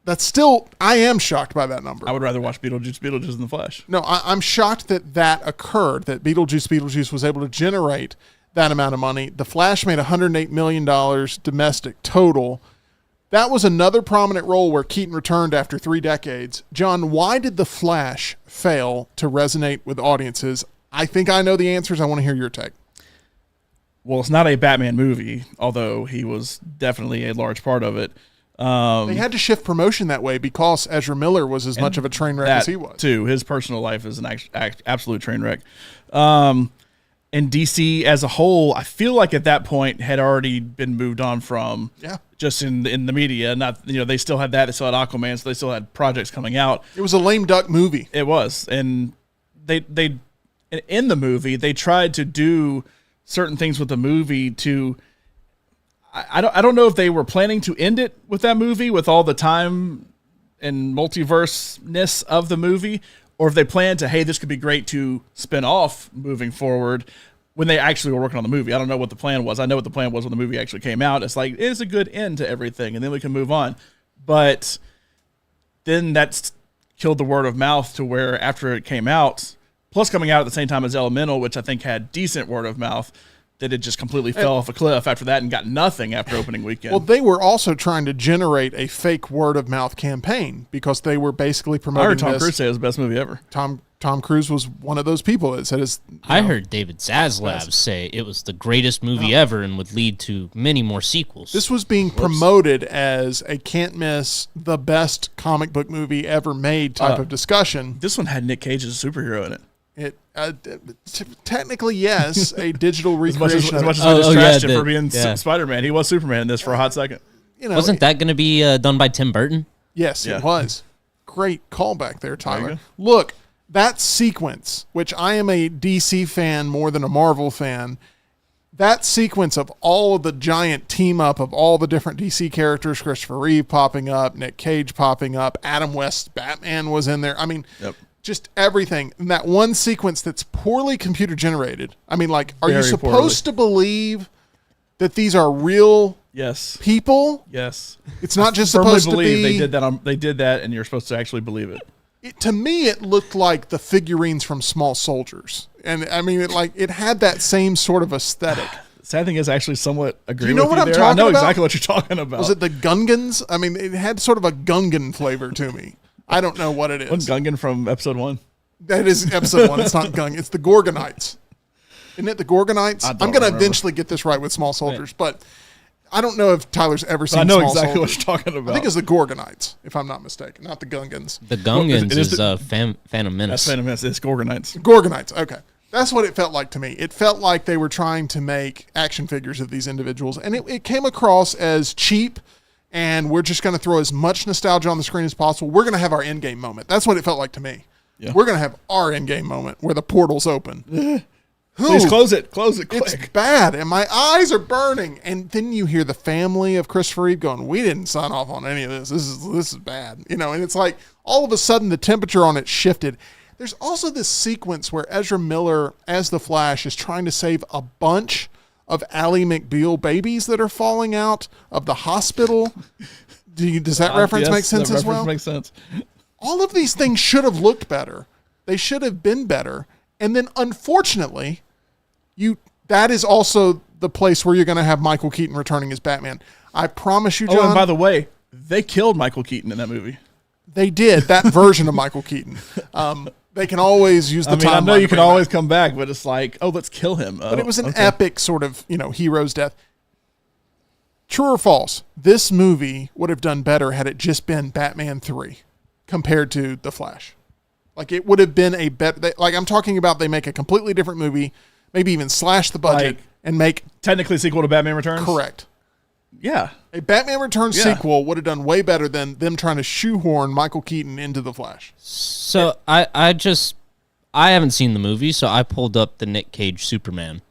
That's still, I am shocked by that number. I would rather watch Beetlejuice than The Flash. No, I'm shocked that occurred, that Beetlejuice was able to generate that amount of money. The Flash made $108 million domestic total. That was another prominent role where Keaton returned after 3 decades. John, why did The Flash fail to resonate with audiences? I think I know the answers. I want to hear your take. Well, it's not a Batman movie, although he was definitely a large part of it. They had to shift promotion that way because Ezra Miller was as much of a train wreck as he was. Too. His personal life is an absolute train wreck. And DC as a whole, I feel like at that point had already been moved on from just in the media. Not they still had that. They still had Aquaman, so they still had projects coming out. It was a lame duck movie. It was. And they in the movie, they tried to do certain things with the movie to... I don't know if they were planning to end it with that movie with all the time and multiverse-ness of the movie, or if they planned to, hey, this could be great to spin off moving forward when they actually were working on the movie. I don't know what the plan was. I know what the plan was when the movie actually came out. It's like, it's a good end to everything, and then we can move on. But then that's killed the word of mouth to where after it came out, plus coming out at the same time as Elemental, which I think had decent word of mouth, that it just completely fell off a cliff after that and got nothing after opening weekend. Well, they were also trying to generate a fake word-of-mouth campaign because they were basically promoting I heard Tom Cruise say it was the best movie ever. Tom Cruise was one of those people that said it's... I heard David Zaslav say it was the greatest movie ever and would lead to many more sequels. This was being promoted as a can't-miss, the best comic book movie ever made type of discussion. This one had Nick Cage as a superhero in it. It technically, yes, a digital recreation. As much as I just trashed him for being Spider-Man, he was Superman in this for a hot second. Wasn't that going to be done by Tim Burton? Yes, it was. Great callback there, Tyler. Look, that sequence, which I am a DC fan more than a Marvel fan, that sequence of all of the giant team up of all the different DC characters, Christopher Reeve popping up, Nick Cage popping up, Adam West's Batman was in there. I mean... Yep. Just everything. And that one sequence that's poorly computer generated. I mean, like, are you supposed to believe that these are real people? Yes. It's not just supposed to be... They did that. They did that, and you're supposed to actually believe it. To me, it looked like the figurines from Small Soldiers. And, I mean, it had that same sort of aesthetic. Sad thing is, I actually somewhat agree with you know what I'm there. talking I know about? exactly what you're talking about. Was it the Gungans? I mean, it had sort of a Gungan flavor to me. I don't know what it is. Wasn't Gungan from episode 1? That is episode 1. It's not Gungan. It's the Gorgonites. Isn't it the Gorgonites? I'm going to eventually get this right with Small Soldiers. But I don't know if Tyler's ever seen I know Small exactly Soldiers. what you're talking about. I think it's the Gorgonites, if I'm not mistaken, not the Gungans. The Gungans it is is the- Phantom Menace. That's Phantom Menace. It's Gorgonites. Gorgonites, okay. That's what it felt like to me. It felt like they were trying to make action figures of these individuals, and it came across as cheap, and we're just going to throw as much nostalgia on the screen as possible. We're going to have our endgame moment. That's what it felt like to me. Yeah. We're going to have our endgame moment where the portal's open. Please close it quick. It's bad, and my eyes are burning. And then you hear the family of Christopher Reeve going, "We didn't sign off on any of this. This is bad." You know, and it's like all of a sudden the temperature on it shifted. There's also this sequence where Ezra Miller, as the Flash, is trying to save a bunch of Ally McBeal babies that are falling out of the hospital. Does that reference make sense as well? Makes sense. All of these things should have looked better. They should have been better. And then, unfortunately, that is also the place where you're going to have Michael Keaton returning as Batman. I promise you, John. Oh, and by the way, they killed Michael Keaton in that movie. They did, that version of Michael Keaton. They can always use the time. I know you can always come back, but it's like, oh, let's kill him. But it was an epic sort of, hero's death. True or false, this movie would have done better had it just been Batman 3 compared to The Flash. Like, it would have been a better, like I'm talking about, they make a completely different movie, maybe even slash the budget and make. Technically sequel to Batman Returns? Correct. Yeah. A Batman Returns sequel would have done way better than them trying to shoehorn Michael Keaton into The Flash. So I haven't seen the movie, so I pulled up the Nick Cage Superman.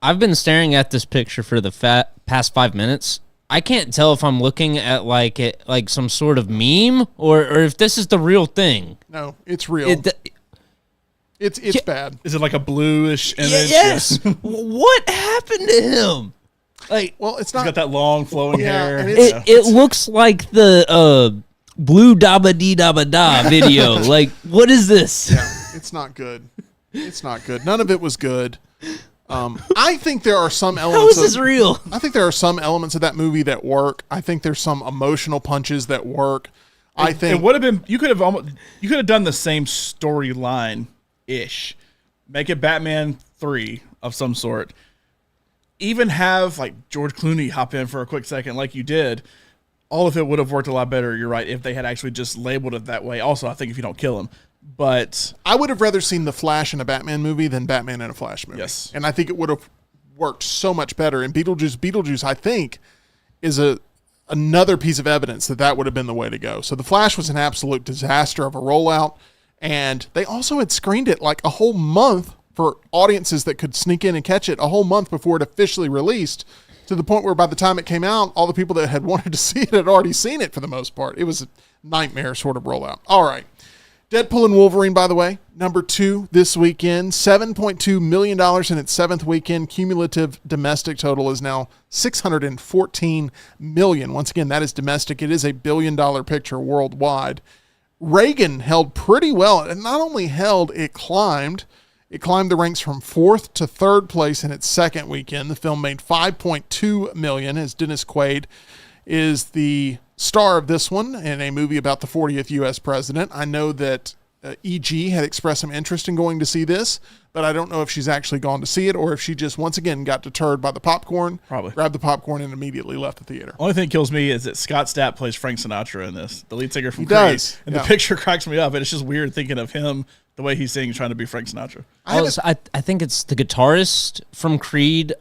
I've been staring at this picture for the past 5 minutes. I can't tell if I'm looking at like some sort of meme or if this is the real thing. No, it's real. It's bad. Is it like a bluish image? Yes. What happened to him? Like, well, it's He's not. got that long flowing hair. and it looks like the Blue Dabba Dee Dabba Da video. Like, what is this? Yeah, it's not good. It's not good. None of it was good. I think there are some elements. How is this real? I think there are some elements of that movie that work. I think there's some emotional punches that work. I think it would have been. You could have done the same storyline ish. Make it Batman 3 of some sort. Even have like George Clooney hop in for a quick second, like you did. All of it would have worked a lot better. You're right. If they had actually just labeled it that way. Also, I think if you don't kill him. But I would have rather seen The Flash in a Batman movie than Batman in a Flash movie. Yes. And I think it would have worked so much better. And Beetlejuice, I think, is another piece of evidence that would have been the way to go. So The Flash was an absolute disaster of a rollout. And they also had screened it like a whole month for audiences that could sneak in and catch it, a whole month before it officially released, to the point where by the time it came out, all the people that had wanted to see it had already seen it for the most part. It was a nightmare sort of rollout. All right. Deadpool and Wolverine, by the way, number 2 this weekend, $7.2 million in its 7th weekend. Cumulative domestic total is now $614 million. Once again, that is domestic. It is a $1 billion picture worldwide. Reagan held pretty well. And not only held, it climbed. It climbed the ranks from 4th to 3rd place in its 2nd weekend. The film made $5.2 million, as Dennis Quaid is the star of this one in a movie about the 40th U.S. president. I know that E.G. had expressed some interest in going to see this, but I don't know if she's actually gone to see it or if she just, once again, got deterred by the popcorn, Probably. grabbed the popcorn, and immediately left the theater. only thing that kills me is that Scott Stapp plays Frank Sinatra in this, the lead singer from He Creed. does, And yeah. the picture cracks me up, and it's just weird thinking of him, the way he sings, trying to be Frank Sinatra. I think it's the guitarist from Creed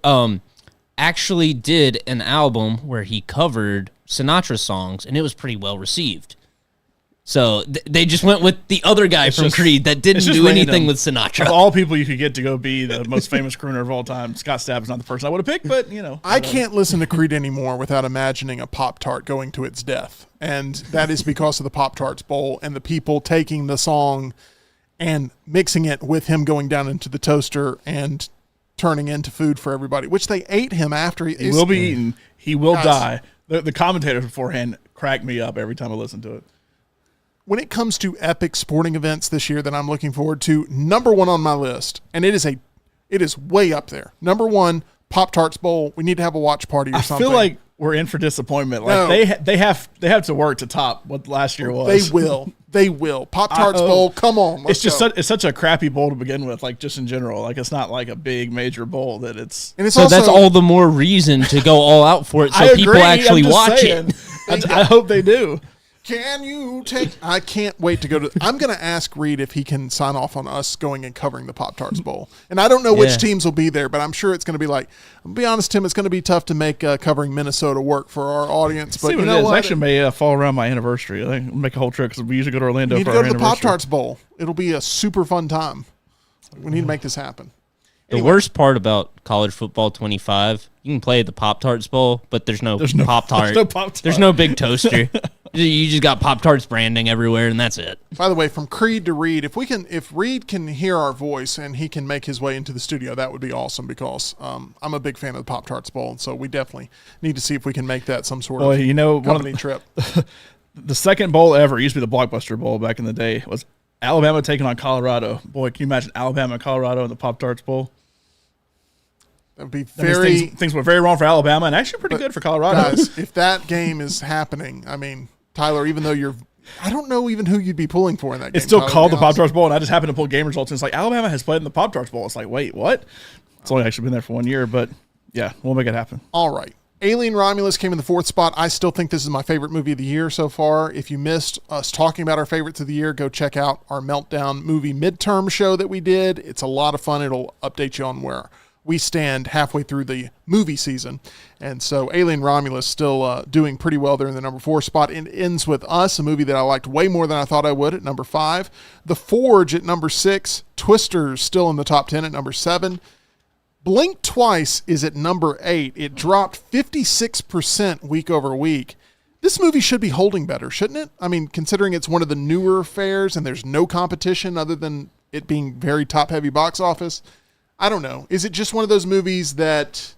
actually did an album where he covered Sinatra songs, and it was pretty well received. So they just went with the other guy from Creed that didn't do anything with Sinatra. Of all people you could get to go be the most famous crooner of all time, Scott Stapp is not the person I would have picked, but, I can't listen to Creed anymore without imagining a Pop-Tart going to its death. And that is because of the Pop-Tarts Bowl and the people taking the song and mixing it with him going down into the toaster and turning into food for everybody, which they ate him after. He will be eaten. He will Guys. die. The commentators beforehand crack me up every time I listen to it. When it comes to epic sporting events this year that I'm looking forward to, number 1 on my list, and it is way up there. Number 1, Pop-Tarts Bowl. We need to have a watch party or something. I feel like we're in for disappointment. Like No. they have to work to top what last year was. They will. They will. Pop-Tarts Bowl, come on. Let's It's just go. it's such a crappy bowl to begin with, like just in general. Like it's not like a big major bowl that it's. And it's So also, that's all the more reason to go all out for it, so I people agree, actually I'm just watch saying. it. I hope they do. Can you take? I can't wait to go to. I'm going to ask Reed if he can sign off on us going and covering the Pop-Tarts Bowl. And I don't know which Yeah. teams will be there, but I'm sure it's going to be like. I'll be honest, Tim. It's going to be tough to make covering Minnesota work for our audience. But See you what it know is. what? Actually, may fall around my anniversary. I think I'll make a whole trip because we usually go to Orlando We need for to go our to the anniversary. Pop-Tarts Bowl. It'll be a super fun time. We need to make this happen. The worst part about college football 25, you can play the Pop-Tarts Bowl, but there's no Pop-Tart. there's no Pop-Tart. There's no big toaster. You just got Pop-Tarts branding everywhere, and that's it. By the way, from Creed to Reed, if Reed can hear our voice and he can make his way into the studio, that would be awesome because I'm a big fan of the Pop-Tarts Bowl, and so we definitely need to see if we can make that some sort Well, of you know, company trip. The second bowl ever used to be the Blockbuster Bowl back in the day. Was Alabama taking on Colorado. Boy, can you imagine Alabama and Colorado in the Pop-Tarts Bowl? That would be That means very things went very wrong for Alabama and actually pretty good for Colorado. guys. If that game is happening, I mean, Tyler, even though I don't know even who you'd be pulling for in that game. It's still Tyler, called to the be honest. Pop-Tarts Bowl, and I just happened to pull game results, and it's like Alabama has played in the Pop-Tarts Bowl. It's like, wait, what? It's only actually been there for 1 year, but yeah, we'll make it happen. All right. Alien Romulus came in the 4th spot. I still think this is my favorite movie of the year so far. If you missed us talking about our favorites of the year, go check out our Meltdown movie midterm show that we did. It's a lot of fun. It'll update you on where we stand halfway through the movie season. And so Alien Romulus still doing pretty well there in the number 4 spot. It ends with Us, a movie that I liked way more than I thought I would, at number 5. The Forge at number 6. Twisters still in the top 10 at number 7. Blink Twice is at number 8. It dropped 56% week over week. This movie should be holding better, shouldn't it? I mean, considering it's one of the newer affairs and there's no competition other than it being very top-heavy box office. I don't know. Is it just one of those movies that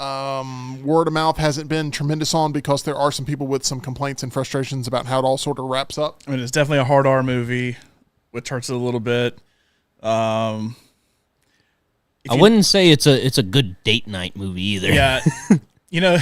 word of mouth hasn't been tremendous on because there are some people with some complaints and frustrations about how it all sort of wraps up? I mean, it's definitely a hard R movie, which hurts it a little bit. I wouldn't say it's a good date night movie either. Yeah, you know,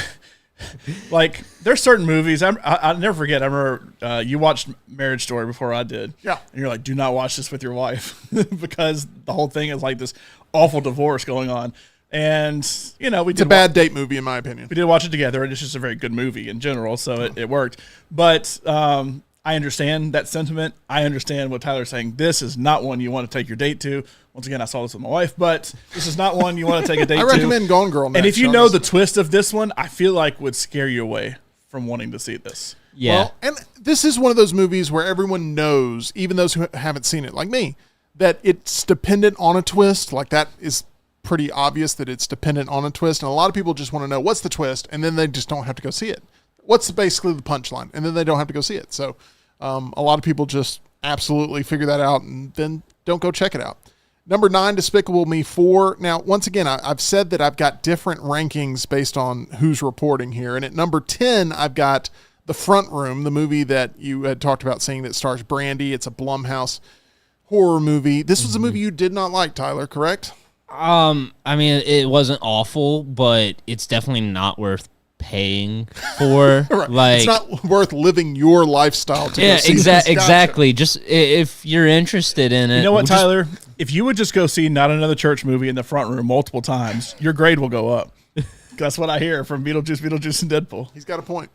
like there's certain movies. I'll never forget. I remember you watched Marriage Story before I did. Yeah. And you're like, do not watch this with your wife because the whole thing is like this awful divorce going on. And, you know, It's a bad date movie, in my opinion. we did watch it together, and it's just a very good movie in general, so it worked. But I understand that sentiment. I understand what Tyler's saying. This is not one you want to take your date to. Once again, I saw this with my wife, but this is not one you want to take a date I to. recommend Gone Girl next. And if you on know this. the twist of this one, I feel like would scare you away from wanting to see this. Yeah. Well, and this is one of those movies where everyone knows, even those who haven't seen it, like me, that it's dependent on a twist. Like that is pretty obvious that it's dependent on a twist. And a lot of people just want to know what's the twist, and then they just don't have to go see it. What's basically the punchline? And then they don't have to go see it. So a lot of people just absolutely figure that out and then don't go check it out. Number 9, Despicable Me 4. Now, once again, I've said that I've got different rankings based on who's reporting here. And at number 10, I've got The Front Room, the movie that you had talked about seeing that stars Brandy. It's a Blumhouse horror movie. This was a movie you did not like, Tyler, correct? I mean, it wasn't awful, but it's definitely not worth paying for. Right. Like, it's not worth living your lifestyle to go see this. Gotcha. exactly. Just if you're interested in it. You know what, just- Tyler? If you would just go see Not Another Church movie in The Front Room multiple times, your grade will go up. That's what I hear from Beetlejuice, and Deadpool. He's got a point.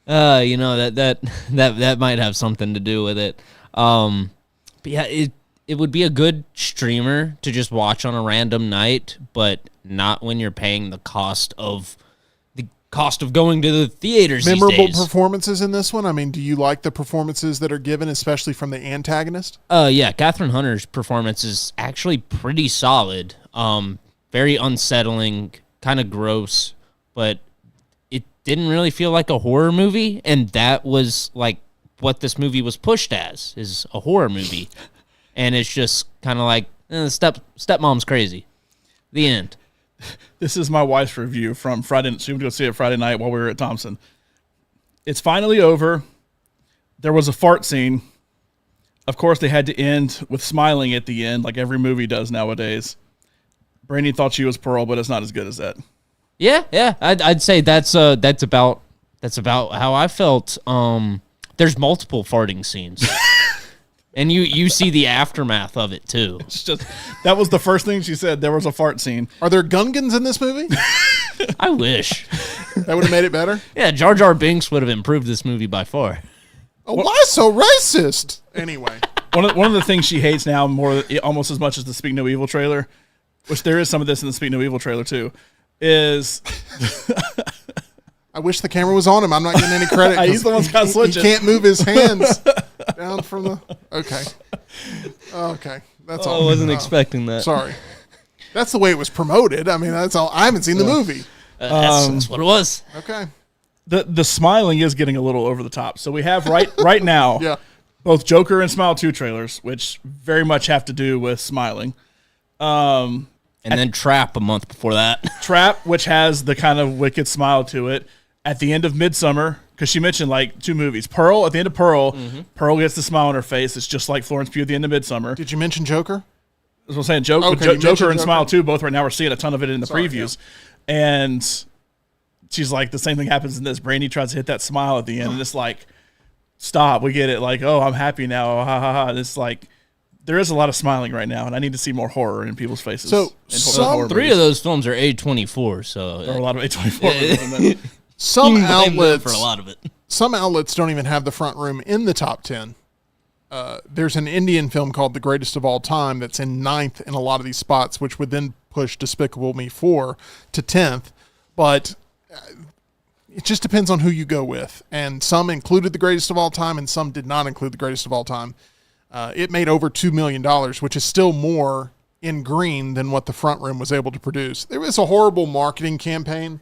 You know, that might have something to do with it. But yeah, it would be a good streamer to just watch on a random night, but not when you're paying the cost of going to the theaters. Memorable these days. performances in this one? I mean, do you like the performances that are given, especially from the antagonist? Yeah, Catherine Hunter's performance is actually pretty solid. Very unsettling, kind of gross, but it didn't really feel like a horror movie, and that was like what this movie was pushed as, is a horror movie. And it's just kind of like, stepmom's crazy. The end. This is my wife's review from Friday. She went to go see it Friday night while we were at Thompson. It's finally over. There was a fart scene. Of course, they had to end with smiling at the end, like every movie does nowadays. Brandy thought she was Pearl, but it's not as good as that. Yeah. I'd say that's about how I felt. There's multiple farting scenes. And you see the aftermath of it too. It's just that was the first thing she said. There was a fart scene. Are there Gungans in this movie? I wish. That would have made it better. Yeah, Jar Jar Binks would have improved this movie by far. Oh, why so racist? Anyway, one of the things she hates now almost as much as the Speak No Evil trailer, which there is some of this in the Speak No Evil trailer too, is. I wish the camera was on him. I'm not getting any credit. He's the one who's got switching. He can't move his hands down from the. Okay. That's all. I wasn't expecting that. Sorry. That's the way it was promoted. I mean, that's all. I haven't seen the movie. That's what it was. Okay. The smiling is getting a little over the top. So we have right now Yeah. both Joker and Smile 2 trailers, which very much have to do with smiling. And then Trap a month before that. Trap, which has the kind of wicked smile to it. At the end of Midsummer, because she mentioned like 2 movies. Pearl, at the end of Pearl, Pearl gets the smile on her face. It's just like Florence Pugh at the end of Midsummer. Did you mention Joker? That's what I'm saying. Joker and Smile 2, both right now we're seeing a ton of it in the previews. Yeah. And she's like, the same thing happens in this. Brandy tries to hit that smile at the end, and it's like, stop, we get it. Like, oh, I'm happy now. Ha ha ha. And it's like, there is a lot of smiling right now, and I need to see more horror in people's faces. So, horror 3 of those films are A24, so there are a lot of A24. Some you can blame them outlets for a lot of it. Some outlets don't even have the front room in the top 10. There's an Indian film called The Greatest of All Time that's in 9th in a lot of these spots, which would then push Despicable Me 4 to 10th. But it just depends on who you go with. And some included The Greatest of All Time, and some did not include The Greatest of All Time. It made over $2 million, which is still more in green than what the front room was able to produce. There was a horrible marketing campaign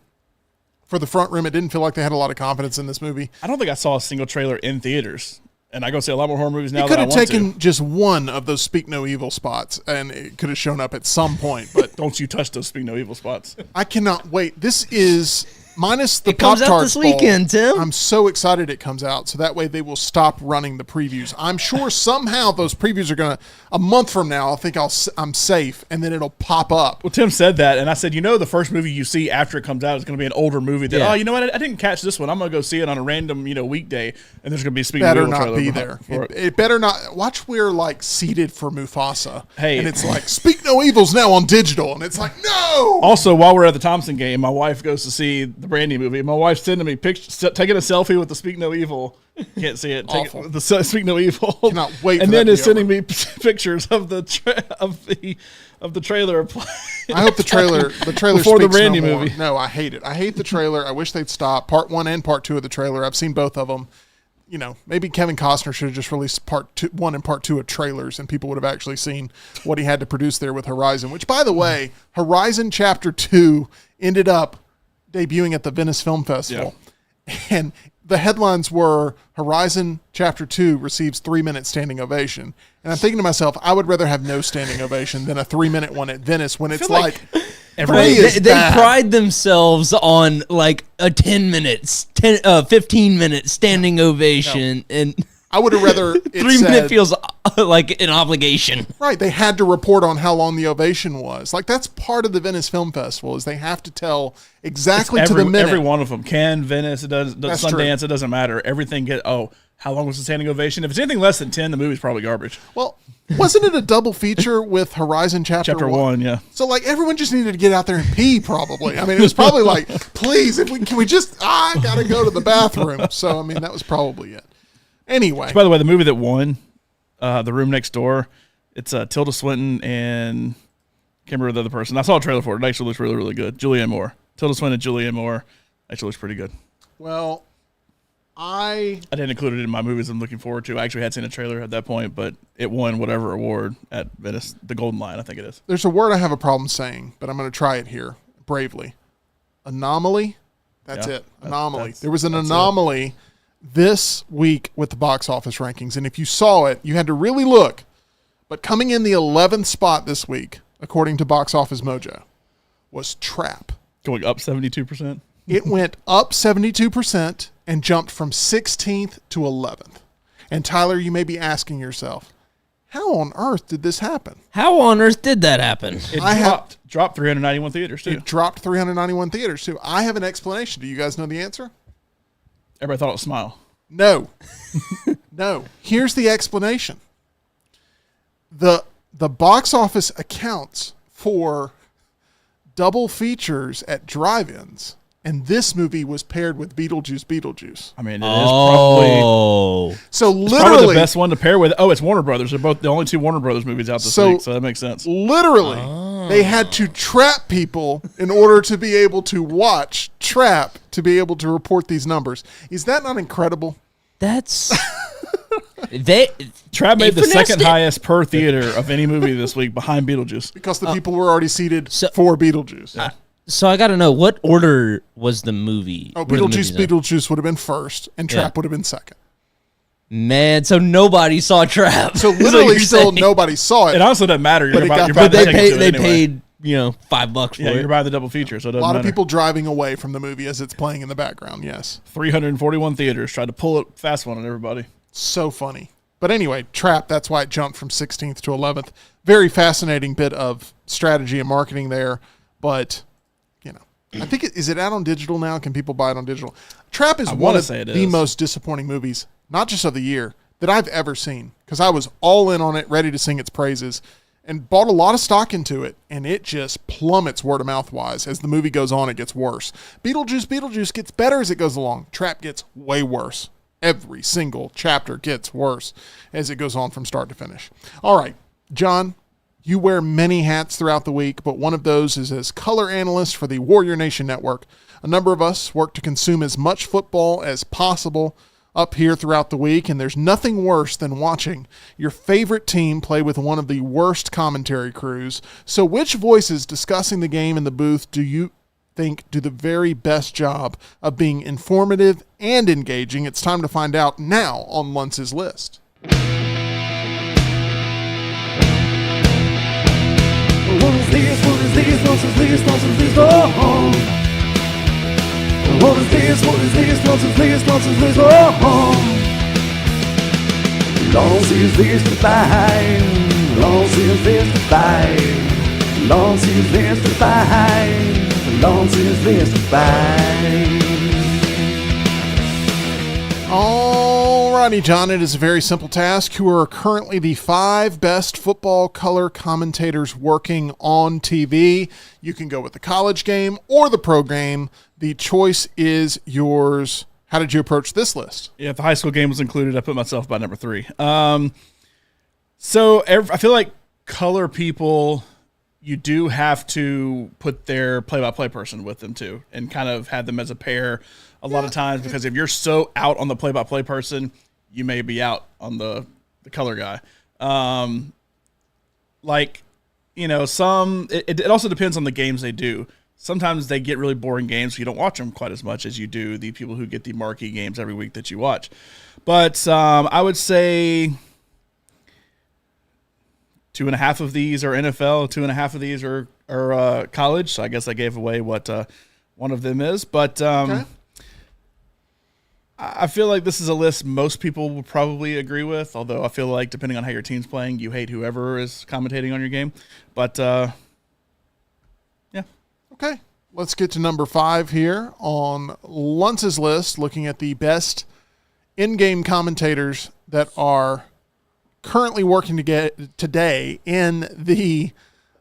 for the front room. It didn't feel like they had a lot of confidence in this movie. I don't think I saw a single trailer in theaters, and I go see a lot more horror movies now. You could than have I want taken to. just one of those Speak No Evil spots, and it could have shown up at some point. But Don't you touch those Speak No Evil spots. I cannot wait. This is minus the It comes out Pop-Tarts this weekend, Bowl. Tim. I'm so excited it comes out, so that way they will stop running the previews. I'm sure somehow those previews are going to, a month from now, I'll think I'm safe, and then it'll pop up. Well, Tim said that, and I said, the first movie you see after it comes out is going to be an older movie. That, Yeah. oh, you know what? I didn't catch this one. I'm going to go see it on a random, weekday, and there's going to be a Speak Better No Evil not trailer be for there. for it. It better not. Watch, we're like seated for Mufasa. Hey. And it's like, Speak No Evil's now on digital. And it's like, no! Also, while we're at the Thompson game, my wife goes to see the Brandy movie. My wife's sending me pictures, taking a selfie with the Speak No Evil. Can't see it. Awful. The Speak No Evil. Cannot wait And for then that to is be sending me pictures of the trailer. I hope the trailer Before the speaks Randy no more. movie. No, I hate it. I hate the trailer. I wish they'd stop. Part 1 and Part 2 of the trailer. I've seen both of them. Maybe Kevin Costner should have just released Part 1 and Part 2 of trailers, and people would have actually seen what he had to produce there with Horizon, which, by the way, Horizon Chapter 2 ended up debuting at the Venice Film Festival. Yeah. And the headlines were Horizon Chapter 2 receives 3-minute standing ovation. And I'm thinking to myself, I would rather have no standing ovation than a 3-minute one at Venice when it's like They pride themselves on like a 15-minute standing ovation, and I would have rather 3-minute feels like an obligation. Right, they had to report on how long the ovation was. Like, that's part of the Venice Film Festival, is they have to tell exactly to the minute. Every one of them. Cannes, Venice, That's Sundance, true. It doesn't matter. Everything how long was the standing ovation? If it's anything less than 10, the movie's probably garbage. Well, wasn't it a double feature with Horizon Chapter 1? Yeah. So, like, everyone just needed to get out there and pee, probably. I mean, it was probably like, please, can we just, I got to go to the bathroom. So, I mean, that was probably it. Anyway. By the way, the movie that won, The Room Next Door, it's Tilda Swinton and I can't remember the other person. I saw a trailer for it. It actually looks really, really good. Julianne Moore. Tilda Swinton and Julianne Moore actually looks pretty good. Well, I didn't include it in my movies I'm looking forward to. I actually had seen a trailer at that point, but it won whatever award at Venice, the Golden Lion, I think it is. There's a word I have a problem saying, but I'm going to try it here bravely. Anomaly? That's it. Anomaly. There was an anomaly this week with the box office rankings, and if you saw it, you had to really look. But coming in the 11th spot this week, according to Box Office Mojo, was Trap. Going up 72%? It went up 72% and jumped from 16th to 11th. And Tyler, you may be asking yourself, How on earth did this happen? How on earth did that happen? It I dropped 391 theaters, too. It dropped 391 theaters, too. I have an explanation. Do you guys know the answer? Everybody thought it was Smile. No. No. Here's the explanation. The box office accounts for double features at drive-ins, and this movie was paired with Beetlejuice Beetlejuice. I mean, it is probably... So Probably literally the best one to pair with. Oh, it's Warner Brothers. They're both the only two Warner Brothers movies out this week, so that makes sense. Literally, they had to trap people in order to be able to watch Trap to be able to report these numbers. Is that not incredible? That's Trap made the finessed second it. highest per theater of any movie this week behind Beetlejuice. Because the people were already seated so- for Beetlejuice. So I got to know, what order was the movie? Oh, were the Beetlejuice movies in? Beetlejuice would have been first, and Trap would have been second. Man, so nobody saw Trap. So is what literally, you're still saying. nobody saw it. It honestly doesn't matter. But it got You're But buying the They ticket to it paid, anyway. $5 for Yeah, it. you're buying the double feature, so it A doesn't lot of matter. people driving away from the movie as it's playing in the background. Yes, 341 theaters tried to pull it fast one on everybody. so funny. But anyway, Trap. That's why it jumped from 16th to 11th. Very fascinating bit of strategy and marketing there. But I think is it out on digital now? Can people buy it on digital? Trap is one of the most disappointing movies, not just of the year, that I've ever seen. Because I was all in on it, ready to sing its praises, and bought a lot of stock into it, and it just plummets word of mouth wise. As the movie goes on, it gets worse. Beetlejuice gets better as it goes along. Trap gets way worse. Every single chapter gets worse as it goes on from start to finish. All right, John. You wear many hats throughout the week, but one of those is as color analyst for the Warrior Nation Network. A number of us work to consume as much football as possible up here throughout the week, and there's nothing worse than watching your favorite team play with one of the worst commentary crews. So which voices discussing the game in the booth do you think do the very best job of being informative and engaging? It's time to find out now on Luntz's List. What is this? What is this? What is this? What is this? Oh. What is this? What is this? What is this? What is this? Oh. Long is this to buy. Long is this to buy. Long is this to buy. Long is this to buy. Alrighty, John, it is a very simple task. Who are currently the 5 best football color commentators working on TV? You can go with the college game or the pro game. The choice is yours. How did you approach this list? Yeah, if the high school game was included, I put myself by number 3. I feel like color people, you do have to put their play-by-play person with them too, and kind of have them as a pair a lot of times, because if you're so out on the play-by-play person, you may be out on the color guy. It also depends on the games they do. Sometimes they get really boring games, so you don't watch them quite as much as you do the people who get the marquee games every week that you watch. But I would say 2.5 of these are NFL, 2.5 of these are college. So I guess I gave away what one of them is. But Okay. I feel like this is a list most people will probably agree with, although I feel like depending on how your team's playing, you hate whoever is commentating on your game. But, yeah. Okay, let's get to number 5 here on Luntz's List, looking at the best in-game commentators that are currently working today in the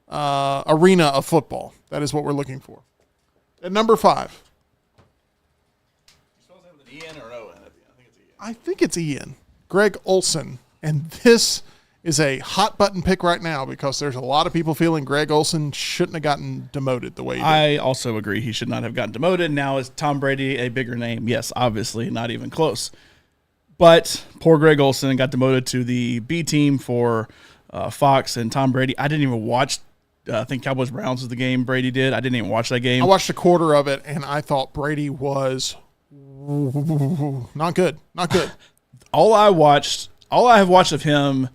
arena of football. That is what we're looking for. At number 5. I think it's Ian. Greg Olson. And this is a hot button pick right now because there's a lot of people feeling Greg Olson shouldn't have gotten demoted the way he did. I also agree he should not have gotten demoted. Now is Tom Brady a bigger name? Yes, obviously, not even close. But poor Greg Olson got demoted to the B team for Fox, and Tom Brady. I didn't even watch. I think Cowboys Browns was the game Brady did. I didn't even watch that game. I watched a quarter of it, and I thought Brady was not good. Not good. All I have watched of him,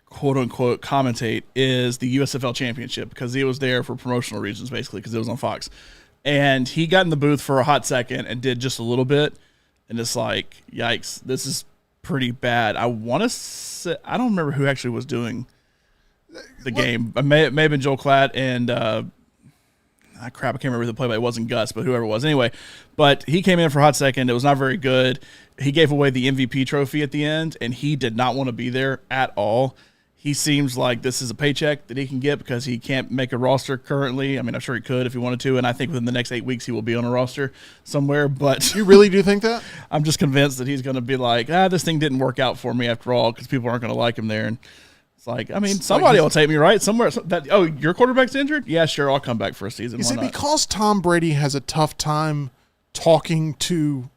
quote unquote, commentate is the USFL championship, because he was there for promotional reasons, basically, because it was on Fox. And he got in the booth for a hot second and did just a little bit. And it's like, yikes, this is pretty bad. I want to say, I don't remember who actually was doing the game. It may have been Joel Klatt and I can't remember the play, but it wasn't Gus, but whoever it was. Anyway, but he came in for a hot second. It was not very good. He gave away the MVP trophy at the end, and he did not want to be there at all. He seems like this is a paycheck that he can get because he can't make a roster currently. I mean, I'm sure he could if he wanted to, and I think within the next 8 weeks he will be on a roster somewhere. But You really do think that? I'm just convinced that he's going to be like, this thing didn't work out for me after all because people aren't going to like him there. And it's like, I mean, somebody will take me, right? Somewhere. Your quarterback's injured? Yeah, sure, I'll come back for a season. Is Why it not? because Tom Brady has a tough time talking to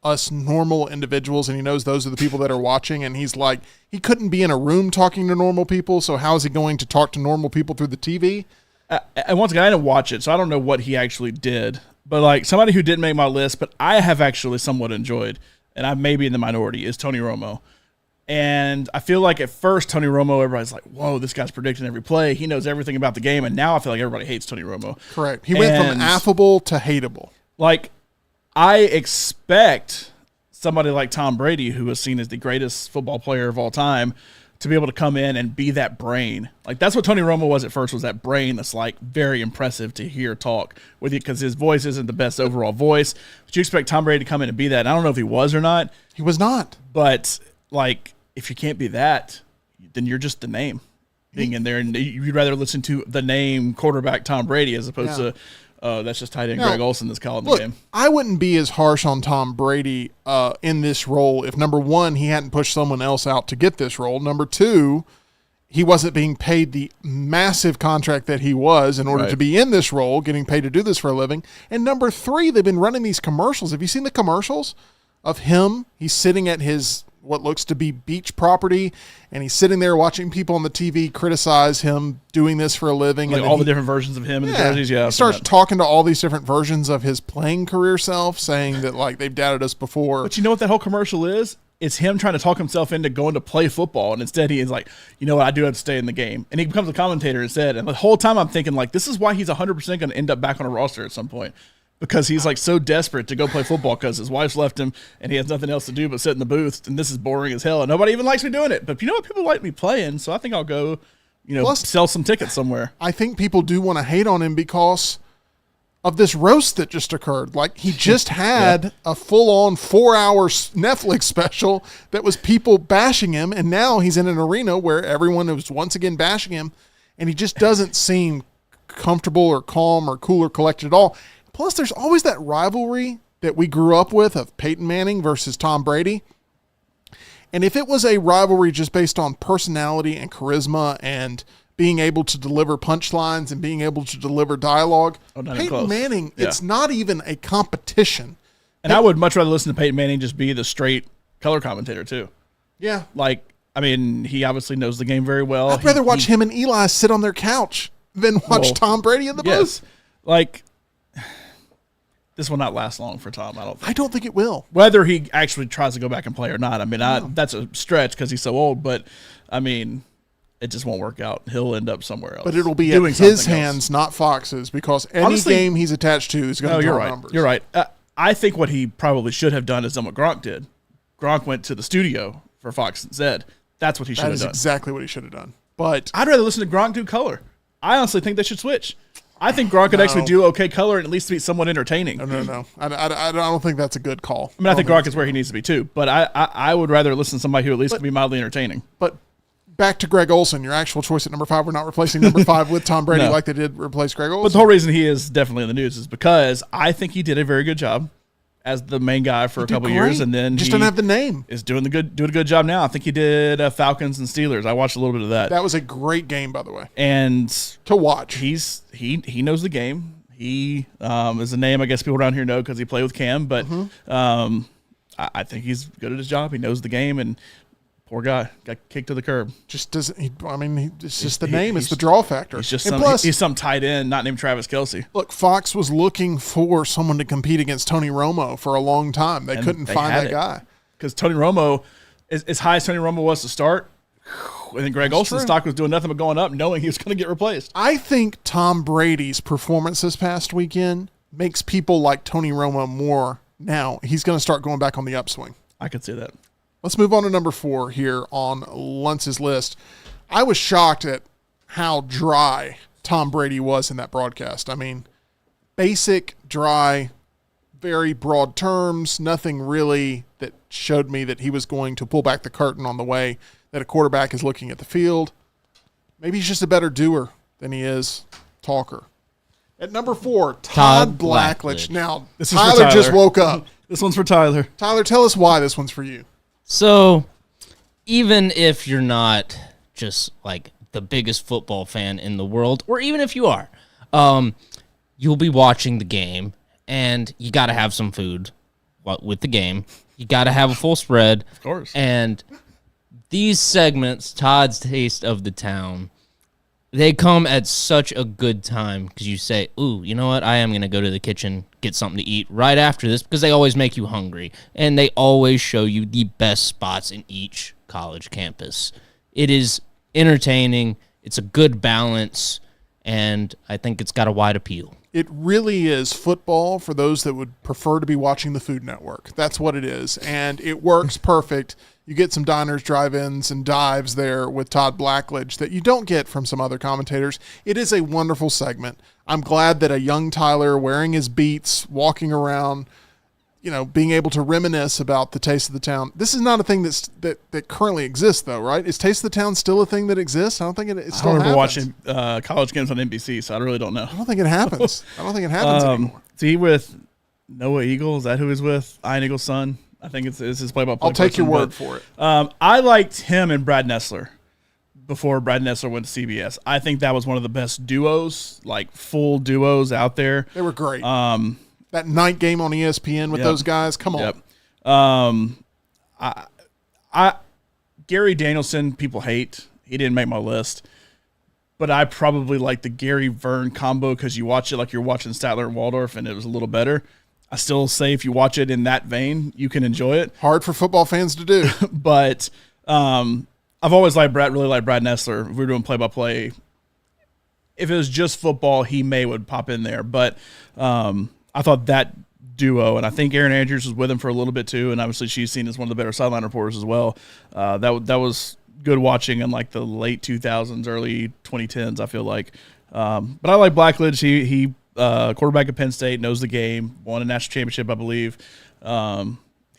us normal individuals, and he knows those are the people that are watching, and he's like, he couldn't be in a room talking to normal people, so how is he going to talk to normal people through the TV? And once again, I didn't watch it, so I don't know what he actually did. But like somebody who didn't make my list, but I have actually somewhat enjoyed, and I may be in the minority, is Tony Romo. And I feel like at first Tony Romo, everybody's like, whoa, this guy's predicting every play. He knows everything about the game, and now I feel like everybody hates Tony Romo. Correct. He went from affable to hateable. Like, I expect somebody like Tom Brady, who is seen as the greatest football player of all time, to be able to come in and be that brain. Like, that's what Tony Romo was at first, was that brain that's, like, very impressive to hear talk with you because his voice isn't the best overall voice. But you expect Tom Brady to come in and be that. And I don't know if he was or not. He was not. But, like, if you can't be that, then you're just the name being in there. And you'd rather listen to the name quarterback Tom Brady as opposed to that's just tight end Greg Olsen that's calling the game. I wouldn't be as harsh on Tom Brady in this role if, number one, he hadn't pushed someone else out to get this role. Number two, he wasn't being paid the massive contract that he was in order to be in this role, getting paid to do this for a living. And number three, they've been running these commercials. Have you seen the commercials of him? He's sitting at his what looks to be beach property, and he's sitting there watching people on the TV criticize him doing this for a living. Like and all the different versions of him in the jerseys. Yeah, he starts talking to all these different versions of his playing career self, saying that like they've doubted us before. But you know what that whole commercial is? It's him trying to talk himself into going to play football, and instead he is like, you know what, I do have to stay in the game. And he becomes a commentator instead. And the whole time I'm thinking, like, this is why he's 100% going to end up back on a roster at some point. Because he's like so desperate to go play football because his wife's left him and he has nothing else to do but sit in the booth, and this is boring as hell and nobody even likes me doing it. But you know what? People like me playing, so I think I'll go, Plus, sell some tickets somewhere. I think people do want to hate on him because of this roast that just occurred. Like, he just had a full-on 4-hour Netflix special that was people bashing him, and now he's in an arena where everyone is once again bashing him, and he just doesn't seem comfortable or calm or cool or collected at all. Plus, there's always that rivalry that we grew up with of Peyton Manning versus Tom Brady. And if it was a rivalry just based on personality and charisma and being able to deliver punchlines and being able to deliver dialogue, Peyton Manning, it's not even a competition. And I would much rather listen to Peyton Manning just be the straight color commentator too. Yeah. Like, I mean, he obviously knows the game very well. I'd rather watch him and Eli sit on their couch than watch Tom Brady in the booth. Like, this will not last long for Tom, I don't think. I don't think it will. Whether he actually tries to go back and play or not. I mean, that's a stretch because he's so old, but, I mean, it just won't work out. He'll end up somewhere else. But it'll be in his hands, not Fox's, because any game he's attached to is going to draw numbers. You're right. I think what he probably should have done is done what Gronk did. Gronk went to the studio for Fox and said, that's what he should have done. That is exactly what he should have done. But I'd rather listen to Gronk do color. I honestly think they should switch. I think Gronk could actually do okay color and at least be somewhat entertaining. No. I don't think that's a good call. I mean, I think Gronk is where he needs to be too, but I would rather listen to somebody who at least can be mildly entertaining. But back to Greg Olsen, your actual choice at number 5. We're not replacing number 5 with Tom Brady like they did replace Greg Olsen. But the whole reason he is definitely in the news is because I think he did a very good job as the main guy for a couple years, and then just didn't have the name. Is doing a good job now. I think he did Falcons and Steelers. I watched a little bit of that. That was a great game, by the way, and to watch. He knows the game. He is a name I guess people around here know because he played with Cam. But I think he's good at his job. He knows the game, and poor guy got kicked to the curb. Just doesn't. It's just the name. It's the draw factor. He's just he's some tight end not named Travis Kelce. Look, Fox was looking for someone to compete against Tony Romo for a long time. They couldn't find that guy because Tony Romo, as high as Tony Romo was to start, and then Greg Olsen's stock was doing nothing but going up, knowing he was going to get replaced. I think Tom Brady's performance this past weekend makes people like Tony Romo more now. He's going to start going back on the upswing. I could see that. Let's move on to number 4 here on Luntz's list. I was shocked at how dry Tom Brady was in that broadcast. I mean, basic, dry, very broad terms, nothing really that showed me that he was going to pull back the curtain on the way that a quarterback is looking at the field. Maybe he's just a better doer than he is talker. At number 4, Todd Blackledge. Now, This is for Tyler just Tyler. woke up. This one's for Tyler. Tyler, tell us why this one's for you. So, even if you're not just like the biggest football fan in the world, or even if you are, you'll be watching the game, and you got to have some food with the game. You got to have a full spread. Of course. And these segments, Todd's Taste of the Town, they come at such a good time because you say, ooh, you know what? I am going to go to the kitchen, get something to eat right after this because they always make you hungry. And they always show you the best spots in each college campus. It is entertaining. It's a good balance. And I think it's got a wide appeal. It really is football for those that would prefer to be watching the Food Network. That's what it is. And it works perfect. You get some diners, drive-ins, and dives there with Todd Blackledge that you don't get from some other commentators. It is a wonderful segment. I'm glad that a young Tyler wearing his Beats, walking around, being able to reminisce about the Taste of the Town. This is not a thing that currently exists, though, right? Is Taste of the Town still a thing that exists? I don't think it still I remember happens. watching college games on NBC, so I really don't know. I don't think it happens. I don't think it happens anymore. Is he with Noah Eagle? Is that who he's with? Ian Eagle's son? I think it's his play-by-play. I'll take person, your word for it. I liked him and Brad Nessler before Brad Nessler went to CBS. I think that was one of the best duos, like full duos out there. They were great. That night game on ESPN with those guys, come on. Yep. Gary Danielson, people hate. He didn't make my list. But I probably like the Gary Vern combo because you watch it like you're watching Statler and Waldorf, and it was a little better. I still say if you watch it in that vein, you can enjoy it. Hard for football fans to do. But I've always really liked Brad Nessler. If we were doing play-by-play, if it was just football, he would pop in there. But I thought that duo, and I think Erin Andrews was with him for a little bit too, and obviously she's seen as one of the better sideline reporters as well. That was good watching in like the late 2000s, early 2010s, I feel like. But I like Blackledge. He quarterback at Penn State, knows the game, won a national championship, I believe.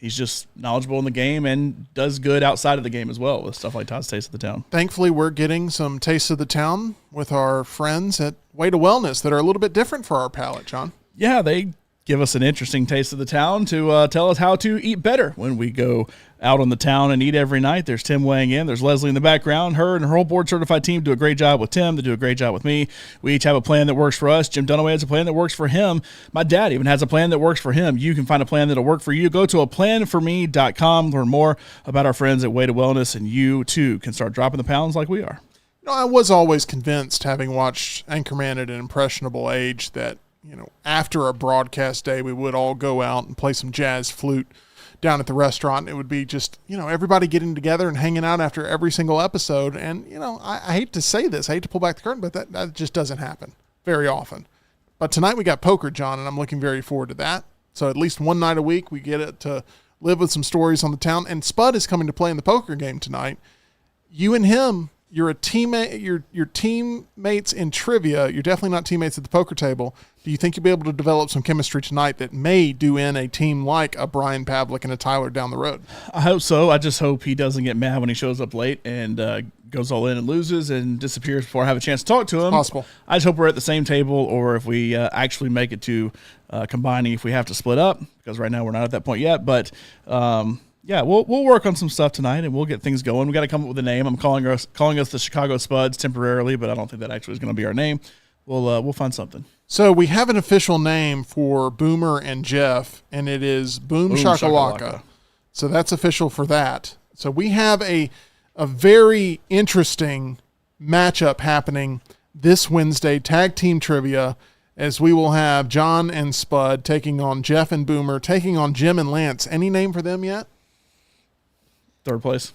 He's just knowledgeable in the game and does good outside of the game as well with stuff like Todd's Taste of the Town. Thankfully, we're getting some Taste of the Town with our friends at Way to Wellness that are a little bit different for our palate, John. Yeah, they give us an interesting taste of the town to tell us how to eat better when we go out on the town and eat every night. There's Tim weighing in. There's Leslie in the background. Her and her whole board-certified team do a great job with Tim. They do a great job with me. We each have a plan that works for us. Jim Dunaway has a plan that works for him. My dad even has a plan that works for him. You can find a plan that'll work for you. Go to aplanforme.com. Learn more about our friends at Way to Wellness, and you, too, can start dropping the pounds like we are. I was always convinced, having watched Anchorman at an impressionable age, that after a broadcast day, we would all go out and play some jazz flute down at the restaurant. It would be just, everybody getting together and hanging out after every single episode. And, I hate to say this, I hate to pull back the curtain, but that just doesn't happen very often. But tonight we got poker, John, and I'm looking very forward to that. So at least one night a week, we get it to live with some stories on the town. And Spud is coming to play in the poker game tonight. You and him, you're a teammate. You're teammates in trivia. You're definitely not teammates at the poker table. Do you think you'll be able to develop some chemistry tonight that may do in a team like a Brian Pavlik and a Tyler down the road? I hope so. I just hope he doesn't get mad when he shows up late and goes all in and loses and disappears before I have a chance to talk to him. Possible. I just hope we're at the same table, or if we actually make it to combining, if we have to split up, because right now we're not at that point yet. But yeah, we'll work on some stuff tonight, and we'll get things going. We got to come up with a name. I'm calling us the Chicago Spuds temporarily, but I don't think that actually is going to be our name. We'll find something. So we have an official name for Boomer and Jeff, and it is Boom Shakalaka. So that's official for that. So we have a very interesting matchup happening this Wednesday, tag team trivia, as we will have John and Spud taking on Jeff and Boomer, taking on Jim and Lance. Any name for them yet? Third place.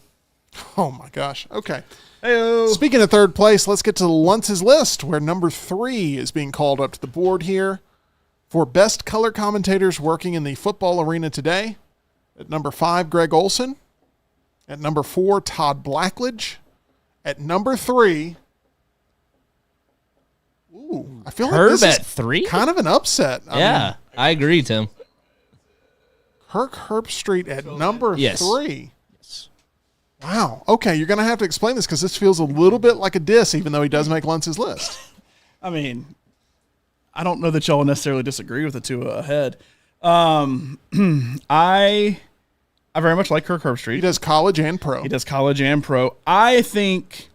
Oh, my gosh. Okay. Hey-o. Speaking of third place, let's get to Luntz's list, where number 3 is being called up to the board here for best color commentators working in the football arena today. At number 5, Greg Olson. At number 4, Todd Blackledge. At number 3, I feel like Herb this at is 3? kind of an upset. I agree, Tim. Kirk Herbstreit at number Yes. 3. Wow. Okay, you're going to have to explain this because this feels a little bit like a diss, even though he does make Luntz's list. I mean, I don't know that y'all necessarily disagree with the two ahead. I very much like Kirk Herbstreit. He does college and pro. He does college and pro. I think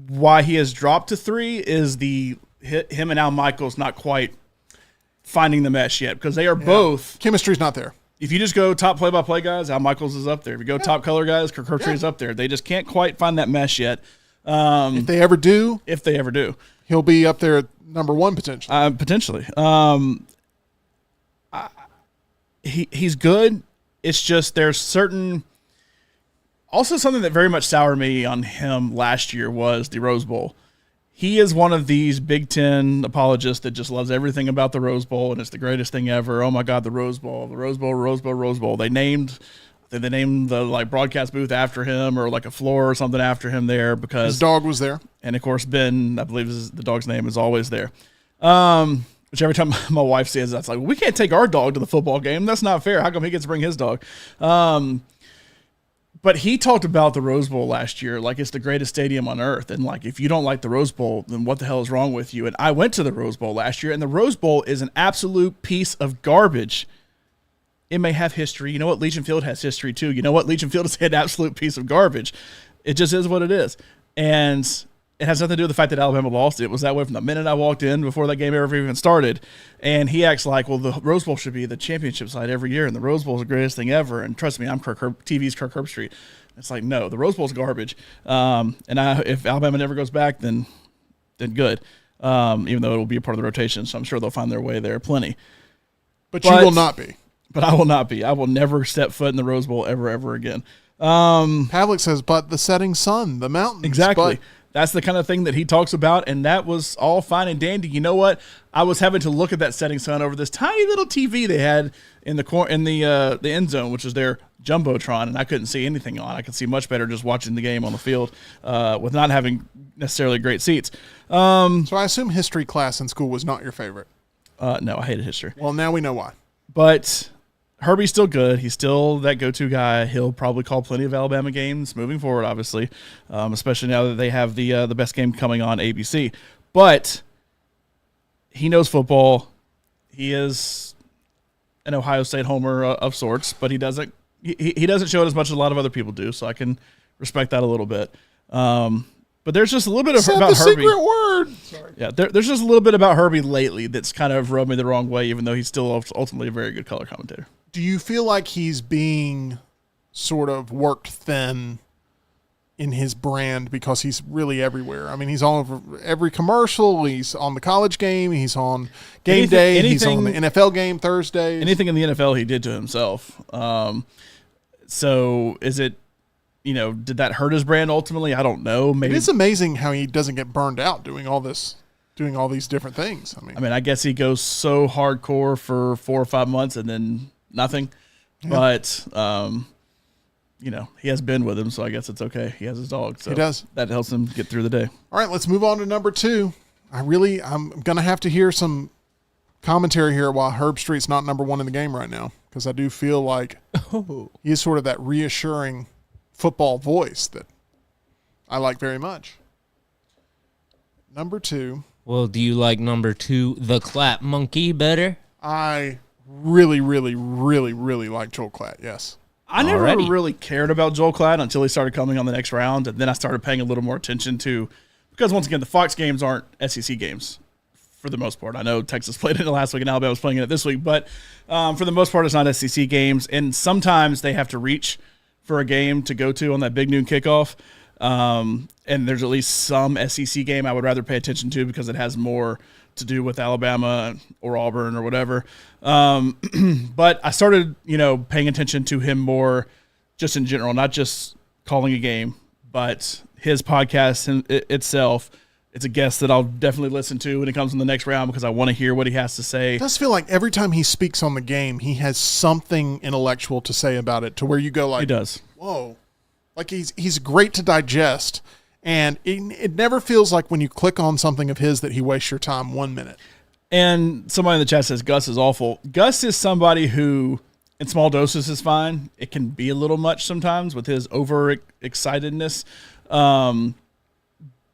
why he has dropped to 3 is him and Al Michaels not quite finding the mesh yet, because they are both. Chemistry's not there. If you just go top play-by-play guys, Al Michaels is up there. If you go top color guys, Kirk Herbstreit is up there. They just can't quite find that mesh yet. If they ever do, he'll be up there at number 1 potentially. Potentially. He's good. It's just there's certain. Also, something that very much soured me on him last year was the Rose Bowl. He is one of these Big Ten apologists that just loves everything about the Rose Bowl, and it's the greatest thing ever. Oh my God, the Rose Bowl, the Rose Bowl, Rose Bowl, Rose Bowl. They named the broadcast booth after him, or like a floor or something after him there, because his dog was there. And of course, Ben, I believe the dog's name, is always there. Which every time my wife says that's like, well, we can't take our dog to the football game. That's not fair. How come he gets to bring his dog? But he talked about the Rose Bowl last year like it's the greatest stadium on earth. And like, if you don't like the Rose Bowl, then what the hell is wrong with you? And I went to the Rose Bowl last year, and the Rose Bowl is an absolute piece of garbage. It may have history. You know what? Legion Field has history too. You know what? Legion Field is an absolute piece of garbage. It just is what it is. And it has nothing to do with the fact that Alabama lost. It was that way from the minute I walked in before that game ever even started. And he acts like, well, the Rose Bowl should be the championship side every year, and the Rose Bowl is the greatest thing ever. And trust me, I'm TV's Kirk Herbstreit. It's like, no, the Rose Bowl is garbage. If Alabama never goes back, then good. Even though it will be a part of the rotation, so I'm sure they'll find their way there plenty. But you will not be. But I will not be. I will never step foot in the Rose Bowl ever again. Pavlik says, but the setting sun, the mountains. Exactly. But that's the kind of thing that he talks about, and that was all fine and dandy. You know what? I was having to look at that setting sun over this tiny little TV they had in the end zone, which is their jumbotron, and I couldn't see anything on. I could see much better just watching the game on the field with not having necessarily great seats. So I assume history class in school was not your favorite. No, I hated history. Well, now we know why. But Herbie's still good. He's still that go-to guy. He'll probably call plenty of Alabama games moving forward, obviously, especially now that they have the best game coming on ABC. But he knows football. He is an Ohio State homer of sorts, but he doesn't show it as much as a lot of other people do, so I can respect that a little bit. But there's just a little bit about Herbie. Secret word. Sorry. Yeah, there's just a little bit about Herbie lately that's kind of rubbed me the wrong way, even though he's still ultimately a very good color commentator. Do you feel like he's being sort of worked thin in his brand because he's really everywhere? I mean, he's all over every commercial. He's on the college game. He's on game day. He's on the NFL game Thursdays. Anything in the NFL he did to himself. So is it, did that hurt his brand ultimately? I don't know. Maybe it's amazing how he doesn't get burned out doing all these different things. I mean, I guess he goes so hardcore for 4 or 5 months and then nothing. Yeah. But he has Ben with him, so I guess it's okay. He has his dog, so he does. That helps him get through the day. All right, let's move on to number 2. I'm gonna have to hear some commentary here while Herbstreit's not number 1 in the game right now, because I do feel like he is sort of that reassuring football voice that I like very much. Number 2. Well, do you like number 2, the Clap Monkey, better? I really, really, really, really like Joel Klatt, yes. I never really cared about Joel Klatt until he started coming on the next round, and then I started paying a little more attention to, because once again, the Fox games aren't SEC games for the most part. I know Texas played in it last week and Alabama was playing in it this week, but for the most part, it's not SEC games, and sometimes they have to reach for a game to go to on that big noon kickoff. And there's at least some SEC game I would rather pay attention to because it has more to do with Alabama or Auburn or whatever. But I started, paying attention to him more just in general, not just calling a game, but his podcast itself. It's a guest that I'll definitely listen to when it comes in the next round because I want to hear what he has to say. It does feel like every time he speaks on the game, he has something intellectual to say about it to where you go like, he does. Whoa. Like he's great to digest, and it never feels like when you click on something of his that he wastes your time 1 minute. And somebody in the chat says Gus is awful. Gus is somebody who, in small doses, is fine. It can be a little much sometimes with his over-excitedness.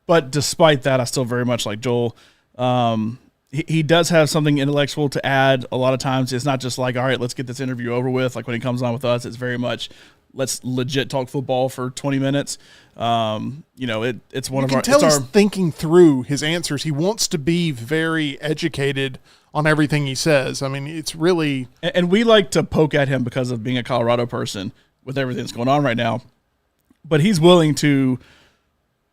But despite that, I still very much like Joel. He does have something intellectual to add a lot of times. It's not just like, all right, let's get this interview over with. Like when he comes on with us, it's very much, let's legit talk football for 20 minutes. It's one of our... You can tell he's thinking through his answers. He wants to be very educated on everything he says. I mean, it's really... And we like to poke at him because of being a Colorado person with everything that's going on right now. But he's willing to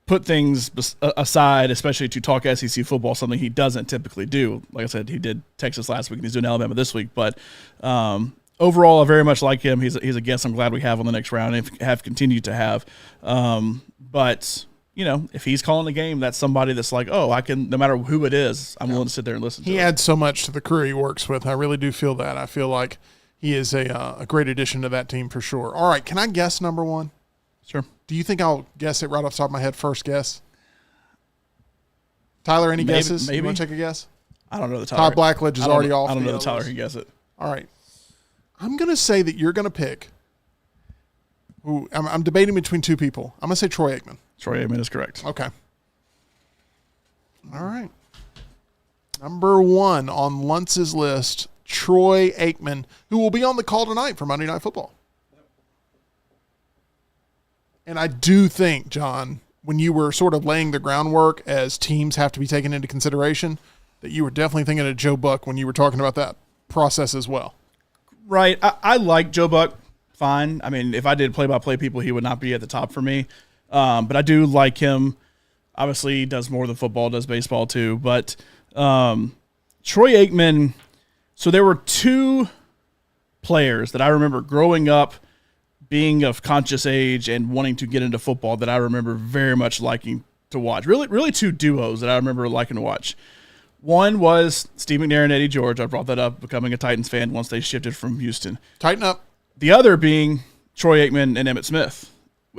put things aside, especially to talk SEC football, something he doesn't typically do. Like I said, he did Texas last week, and he's doing Alabama this week. But overall, I very much like him. He's a guest I'm glad we have on the next round and have continued to have. But, if he's calling the game, that's somebody that's like, oh, I can, no matter who it is, I'm willing to sit there and listen to it. He adds so much to the crew he works with. I really do feel that. I feel like he is a great addition to that team for sure. All right, can I guess number one? Sure. Do you think I'll guess it right off the top of my head, first guess? Tyler, any guesses? Maybe. You want to take a guess? I don't know the Tyler. Todd Blackledge is already off. I don't know the the Tyler list. can guess it. All right. I'm going to say that you're going to pick. I'm debating between two people. I'm going to say Troy Aikman. Troy Aikman is correct. Okay. All right. Number one on Luntz's list, Troy Aikman, who will be on the call tonight for Monday Night Football. And I do think, John, when you were sort of laying the groundwork as teams have to be taken into consideration, that you were definitely thinking of Joe Buck when you were talking about that process as well. Right. I like Joe Buck fine. I mean, if I did play-by-play people, he would not be at the top for me. But I do like him. Obviously, he does more than football, does baseball too. But Troy Aikman, so there were two players that I remember growing up, being of conscious age and wanting to get into football that I remember very much liking to watch. Really two duos that I remember liking to watch. One was Steve McNair and Eddie George. I brought that up, becoming a Titans fan once they shifted from Houston. Tighten up. The other being Troy Aikman and Emmitt Smith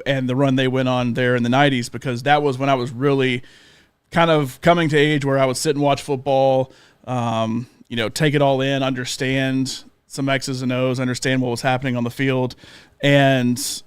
and the run they went on there in the 90s, because that was when I was really kind of coming to age where I would sit and watch football, take it all in, understand some X's and O's, understand what was happening on the field. And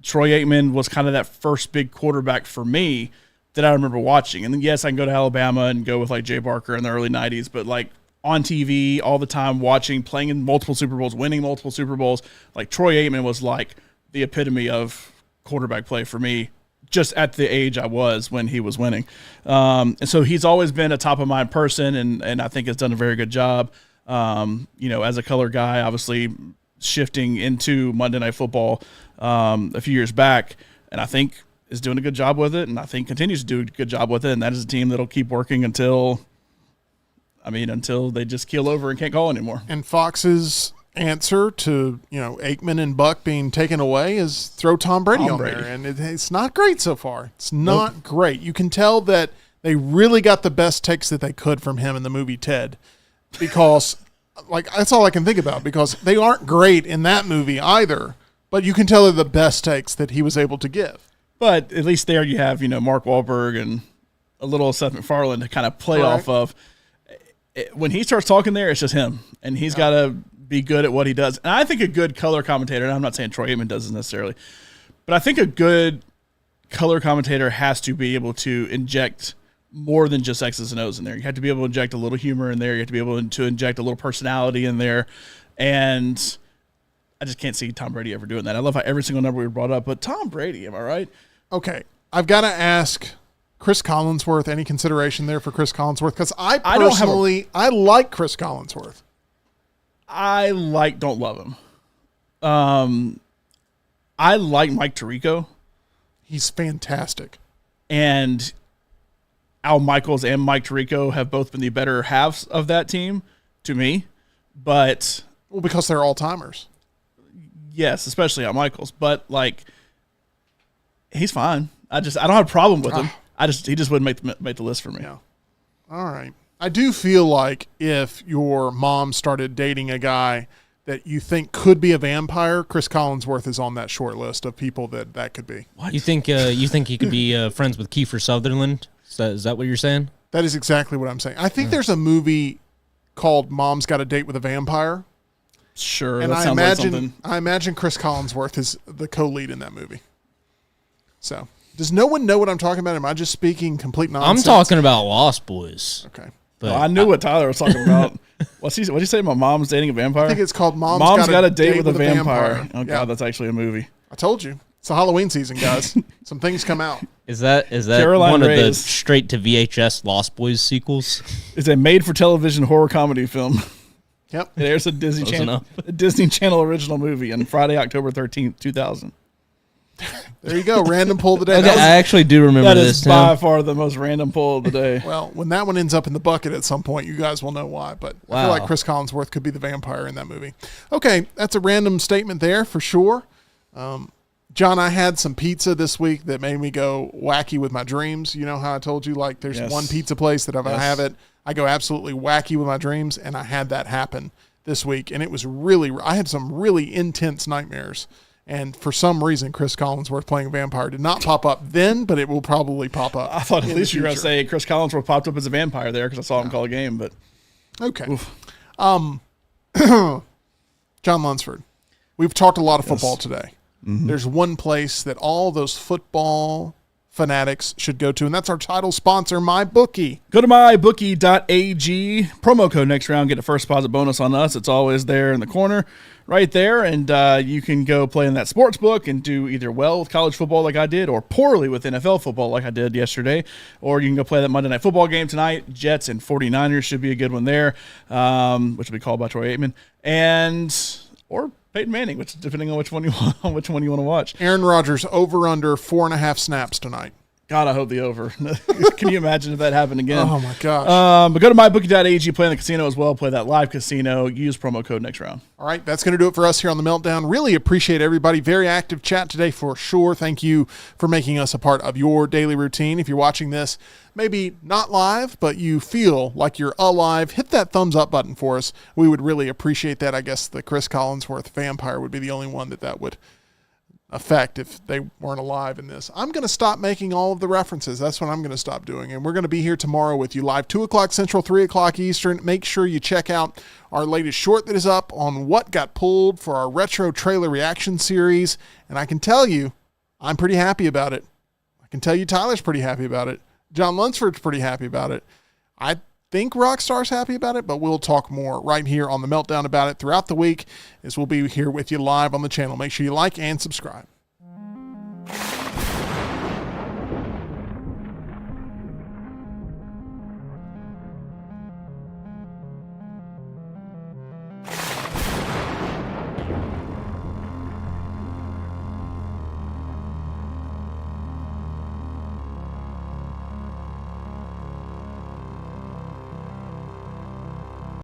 Troy Aikman was kind of that first big quarterback for me that I remember watching. And then, yes, I can go to Alabama and go with like Jay Barker in the early 90s, but like on TV all the time, watching, playing in multiple Super Bowls, winning multiple Super Bowls, like Troy Aikman was like the epitome of quarterback play for me, just at the age I was when he was winning. And so he's always been a top of mind person, and I think has done a very good job. As a color guy, obviously shifting into Monday Night Football a few years back, and I think is doing a good job with it, and I think continues to do a good job with it, and that is a team that'll keep working until they just keel over and can't call anymore. And Fox's answer to, Aikman and Buck being taken away is throw Tom Brady on there, and it's not great so far. It's not great. You can tell that they really got the best takes that they could from him in the movie Ted, because that's all I can think about, because they aren't great in that movie either, but you can tell they're the best takes that he was able to give. But at least there you have, Mark Wahlberg and a little Seth MacFarlane to kind of play off of. When he starts talking there, it's just him, and he's got to be good at what he does. And I think a good color commentator, and I'm not saying Troy Aikman does this necessarily, but I think a good color commentator has to be able to inject more than just X's and O's in there. You have to be able to inject a little humor in there. You have to be able to inject a little personality in there. And I just can't see Tom Brady ever doing that. I love how every single number we brought up, but Tom Brady, am I right? Okay. I've got to ask Chris Collinsworth, any consideration there for Chris Collinsworth? Because I like Chris Collinsworth. Don't love him. I like Mike Tirico. He's fantastic. And Al Michaels and Mike Tirico have both been the better halves of that team to me. But because they're all-timers. Yes, especially Al Michaels. But he's fine. I don't have a problem with him. He just wouldn't make the list for me. Yeah. All right. I do feel like if your mom started dating a guy that you think could be a vampire, Chris Collinsworth is on that short list of people that could be. What? You think he could be friends with Kiefer Sutherland? Is that what you're saying? That is exactly what I'm saying. I think there's a movie called Mom's Got a Date with a Vampire. Sure, And that I sounds like something. imagine Chris Collinsworth is the co-lead in that movie. So, does no one know what I'm talking about? Am I just speaking complete nonsense? I'm talking about Lost Boys. Okay. But I knew what Tyler was talking about. What'd you say? My mom's dating a vampire? I think it's called Mom's Got a Date with a Vampire. Oh, Yeah. God, that's actually a movie. I told you. It's the Halloween season, guys. Some things come out. Is that Caroline one of the Reyes. straight to VHS Lost Boys sequels? It's a made-for-television horror comedy film. Yep. It airs a Disney Close Channel, enough. a Disney Channel original movie on Friday, October 13th, 2000. There you go. Random pull of the day. Okay, That was- I actually do remember That this. is by Tim. far the most random pull of the day. well, when that one ends up in the bucket at some point, you guys will know why. But I feel Wow. like Chris Collinsworth could be the vampire in that movie. Okay, that's a random statement there for sure. John, I had some pizza this week that made me go wacky with my dreams. You know how I told you, like, there's Yes. one pizza place that if I Yes. have it, I go absolutely wacky with my dreams, and I had that happen this week. And it was really, I had some really intense nightmares. And for some reason, Chris Collinsworth playing a vampire did not pop up then, but it will probably pop up. I thought at in least the you were going to future. say Chris Collinsworth popped up as a vampire there because I saw him call a game, but Okay. John Lunsford, we've talked a lot of football today. There's one place that all those football fanatics should go to, and that's our title sponsor, MyBookie. go to mybookie.ag. Promo code next round. Get a first deposit bonus on us. It's always there in the corner right there. And you can go play in that sports book and do either well with college football like I did or poorly with NFL football like I did yesterday. Or you can go play that Monday Night Football game tonight. Jets and 49ers should be a good one there, which will be called by Troy Aikman. Or Peyton Manning, which depending on which one you want to watch. Aaron Rodgers over under 4.5 snaps tonight. God, I hope the over. Can you imagine if that happened again? Oh my gosh. But go to mybookie.ag, play in the casino as well, play that live casino, use promo code next round. All right, that's going to do it for us here on the Meltdown. Really appreciate everybody. Very active chat today for sure. Thank you for making us a part of your daily routine. If you're watching this, maybe not live, but you feel like you're alive, hit that thumbs up button for us. We would really appreciate that. I guess the Chris Collinsworth vampire would be the only one that would affect if they weren't alive in this. I'm going to stop making all of the references. That's what I'm going to stop doing. And we're going to be here tomorrow with you live 2 o'clock Central, 3 o'clock Eastern. Make sure you check out our latest short that is up on what got pulled for our retro trailer reaction series. And I can tell you, I'm pretty happy about it. I can tell you Tyler's pretty happy about it. John Lunsford's pretty happy about it. I think Rockstar's happy about it, but we'll talk more right here on the Meltdown about it throughout the week as we'll be here with you live on the channel. Make sure you like and subscribe.